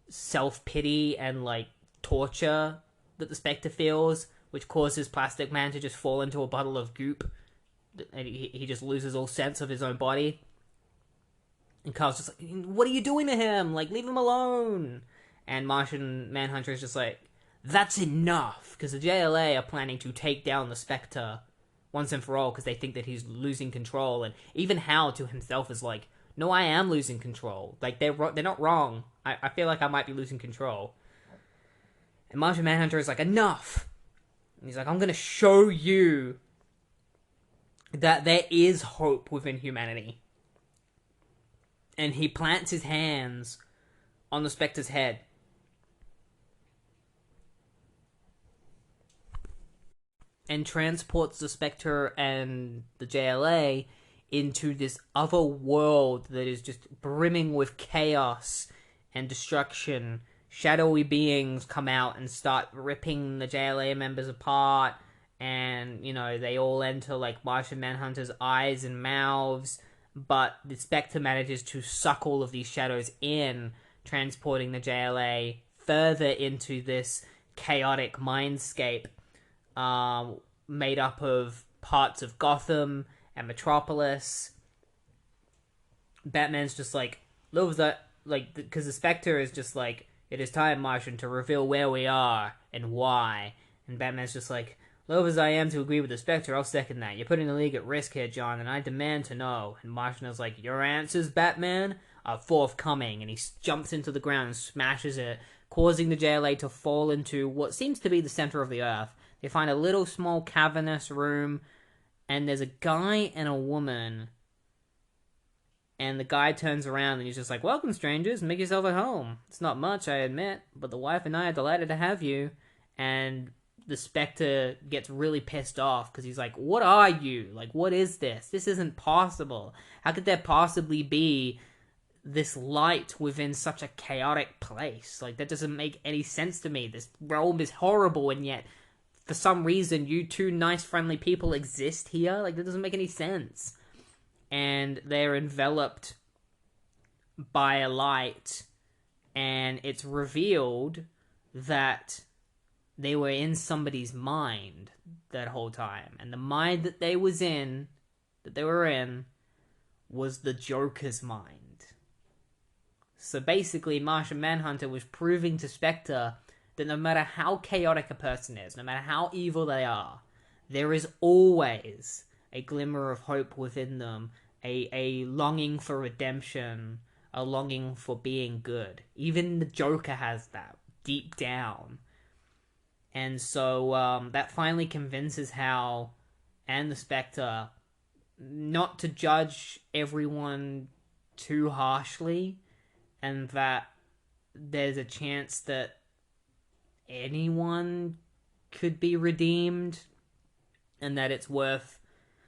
self-pity and like torture that the Spectre feels, which causes Plastic Man to just fall into a bottle of goop. And he just loses all sense of his own body. And Carl's just like, what are you doing to him? Like, leave him alone. And Martian Manhunter is just like, that's enough. Because the JLA are planning to take down the Spectre once and for all because they think that he's losing control. And even Hal to himself is like, no, I am losing control. Like, they're not wrong. I feel like I might be losing control. And Martian Manhunter is like, enough! And he's like, I'm gonna show you that there is hope within humanity. And he plants his hands on the Spectre's head. And transports the Spectre and the JLA into this other world that is just brimming with chaos and destruction. Shadowy beings come out and start ripping the JLA members apart, and, you know, they all enter, like, Martian Manhunter's eyes and mouths, but the Spectre manages to suck all of these shadows in, transporting the JLA further into this chaotic mindscape, made up of parts of Gotham and Metropolis. Batman's just like, loves that, like, because the Spectre is just like, it is time, Martian, to reveal where we are and why. And Batman's just like, loath as I am to agree with the Spectre, I'll second that. You're putting the League at risk here, John, and I demand to know. And Martian is like, your answers, Batman, are forthcoming. And he jumps into the ground and smashes it, causing the JLA to fall into what seems to be the center of the Earth. They find a little small cavernous room, and there's a guy and a woman. And the guy turns around and he's just like, welcome, strangers, make yourself at home. It's not much, I admit, but the wife and I are delighted to have you. And the Spectre gets really pissed off because he's like, what are you? Like, what is this? This isn't possible. How could there possibly be this light within such a chaotic place? Like, that doesn't make any sense to me. This realm is horrible, and yet, for some reason, you two nice, friendly people exist here? Like, that doesn't make any sense. And they're enveloped by a light, and it's revealed that they were in somebody's mind that whole time. And the mind that they were in, was the Joker's mind. So basically, Martian Manhunter was proving to Spectre that no matter how chaotic a person is, no matter how evil they are, there is always a glimmer of hope within them, a longing for redemption, a longing for being good. Even the Joker has that, deep down. And so that finally convinces Hal and the Spectre not to judge everyone too harshly, and that there's a chance that anyone could be redeemed, and that it's worth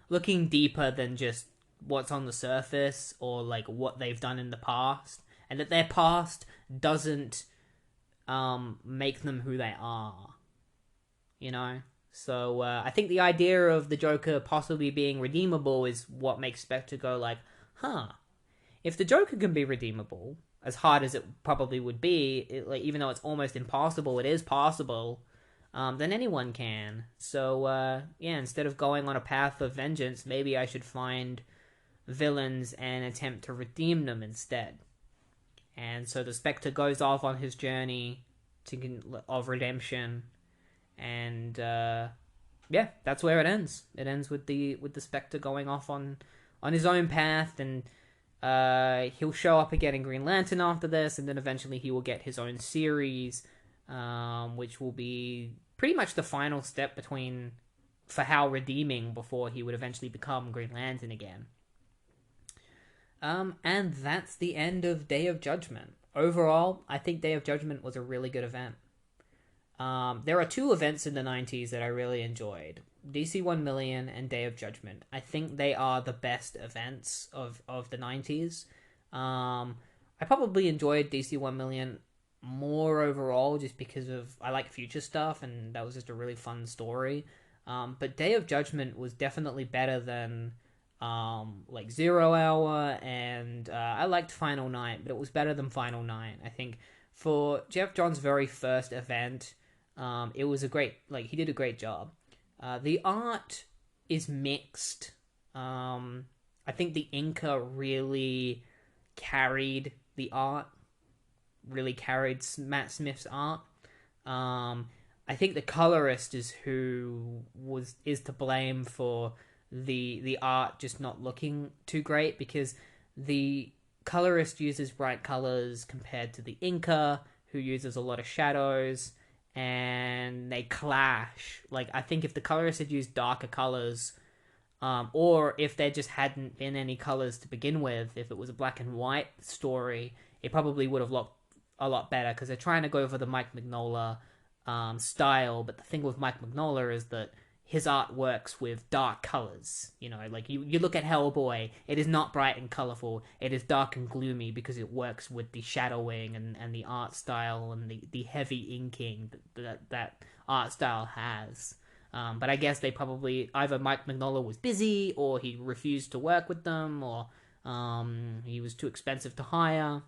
looking deeper than just what's on the surface or like what they've done in the past, and that their past doesn't make them who they are, you know. So I think the idea of the Joker possibly being redeemable is what makes Spectre go like, if the Joker can be redeemable, as hard as it probably would be, like, even though it's almost impossible, it is possible, then anyone can. So yeah, instead of going on a path of vengeance, maybe I should find villains and attempt to redeem them instead. And so the Spectre goes off on his journey of redemption, and yeah, that's where it ends. It ends with the Spectre going off on his own path, and he'll show up again in Green Lantern after this, and then eventually he will get his own series, which will be pretty much the final step for Hal redeeming before he would eventually become Green Lantern again. And that's the end of Day of Judgment. Overall, I think Day of Judgment was a really good event. There are two events in the 90s that I really enjoyed. DC 1 Million and Day of Judgment. I think they are the best events of the 90s. I probably enjoyed DC 1 Million more overall just because I like future stuff, and that was just a really fun story. But Day of Judgment was definitely better than like 0 Hour, and I liked Final Night, but it was better than Final Night. I think for Geoff Johns' very first event, it was he did a great job. The art is mixed. I think the inker really carried the art, really carried Matt Smith's art. I think the colorist is who is to blame for the art just not looking too great, because the colorist uses bright colors compared to the inker, who uses a lot of shadows, and they clash. Like, I think if the colorist had used darker colors, or if there just hadn't been any colors to begin with, if it was a black and white story, it probably would have looked a lot better, because they're trying to go for the Mike Mignola style. But the thing with Mike Mignola is that his art works with dark colors. You know, like you look at Hellboy, it is not bright and colorful. It is dark and gloomy because it works with the shadowing and the art style and the heavy inking that art style has. But I guess they probably, either Mike Mignola was busy, or he refused to work with them, or he was too expensive to hire.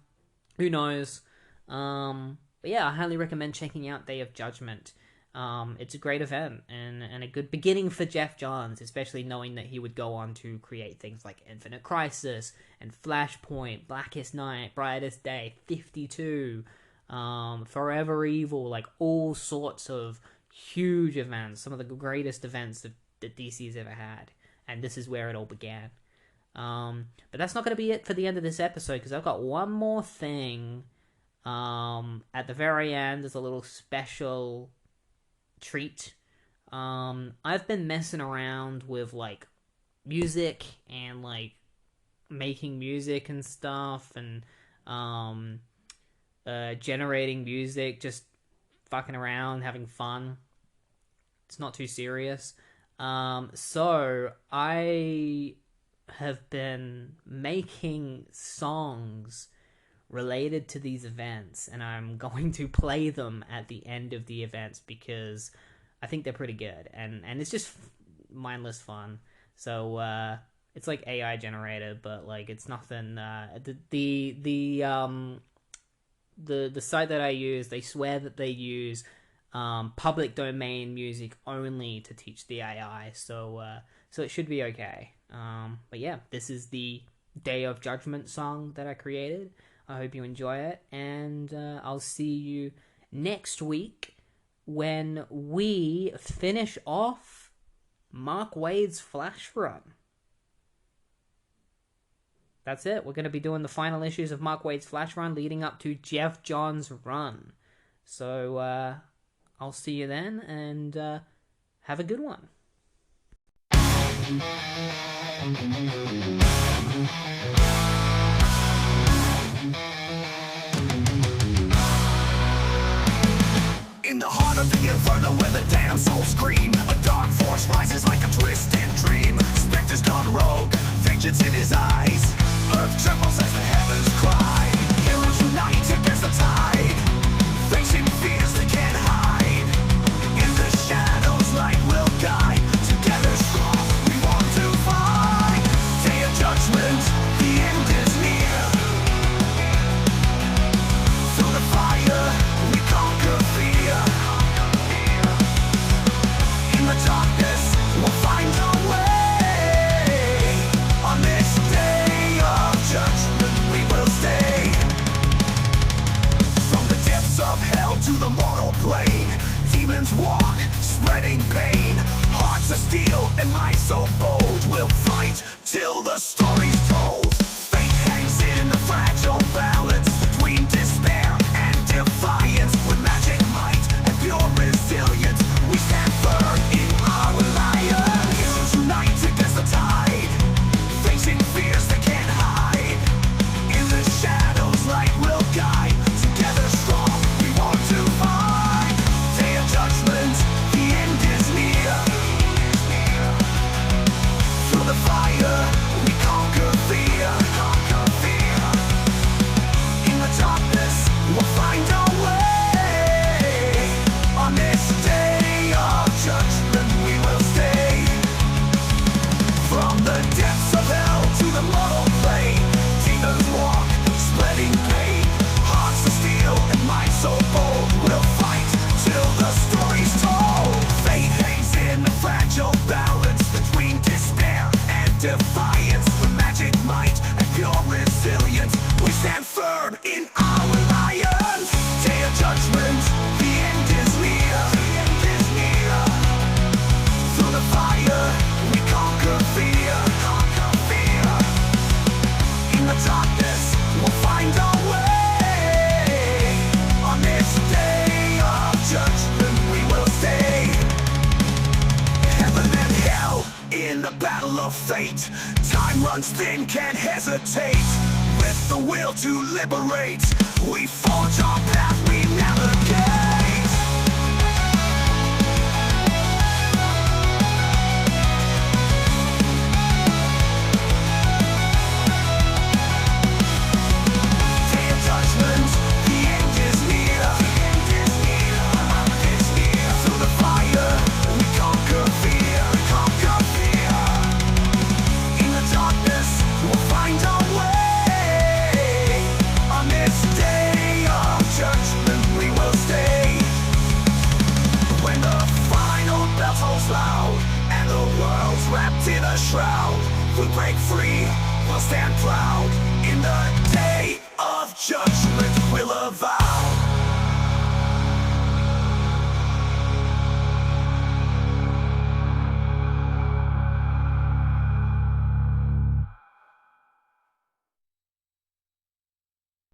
Who knows? But yeah, I highly recommend checking out Day of Judgment. It's a great event and a good beginning for Geoff Johns, especially knowing that he would go on to create things like Infinite Crisis and Flashpoint, Blackest Night, Brightest Day, 52, Forever Evil, like all sorts of huge events, some of the greatest events that DC's ever had, and this is where it all began. But that's not going to be it for the end of this episode, because I've got one more thing. At the very end, there's a little special treat. I've been messing around with like music and like making music and stuff, and generating music, just fucking around, having fun. It's not too serious. So I have been making songs related to these events, and I'm going to play them at the end of the events because I think they're pretty good, and it's just mindless fun. So it's like AI generated, but like it's nothing. The site that I use, they swear that they use public domain music only to teach the AI, so it should be okay. But yeah, this is the Day of Judgment song that I created. I hope you enjoy it, and I'll see you next week when we finish off Mark Waid's Flash run. That's it. We're going to be doing the final issues of Mark Waid's Flash run leading up to Geoff Johns' run. So I'll see you then, and have a good one. In the heart of the inferno where the damn souls scream, a dark force rises like a twisted dream. Spectre's gone rogue, vengeance in his eyes. Earth trembles as the heavens cry. Heroes unite against the tide, facing fears they can't hide. In the shadows light will guide. Together strong we want to fight. Day of Judgment, the end is near. Through the fire we conquer fear. In the darkness we'll find our way. On this day of judgment we will stay. From the depths of hell to the mortal plane, demons walk, spreading pain. Hearts of steel and minds so bold, we'll fight till the story's told. Fate hangs in the fragile balance between despair and defiance. With magic might and pure resilience, we stand firm in our alliance. Heroes unite against the tide, facing fears they can't hide. In the shadows light will guide. Together strong we want to fight. Day of Judgment, the end is near. Through the fire we conquer fear. In the darkness we'll find our way. On this day of judgment we will stay. From the depths of hell to the mortal plane, demons walk, spreading pain. Hearts of steel and minds so bold, we'll fight till the story's told. Fate hangs in the fragile balance between despair and defiance. With magic might and pure resilience, we stand firm in our alliance. Day of Judgment, the end is near. darkness, we'll find our way. On this day of judgment we will stay. Heaven and hell in the battle of fate. Time runs thin, can't hesitate. With the will to liberate, we forge our path, we navigate.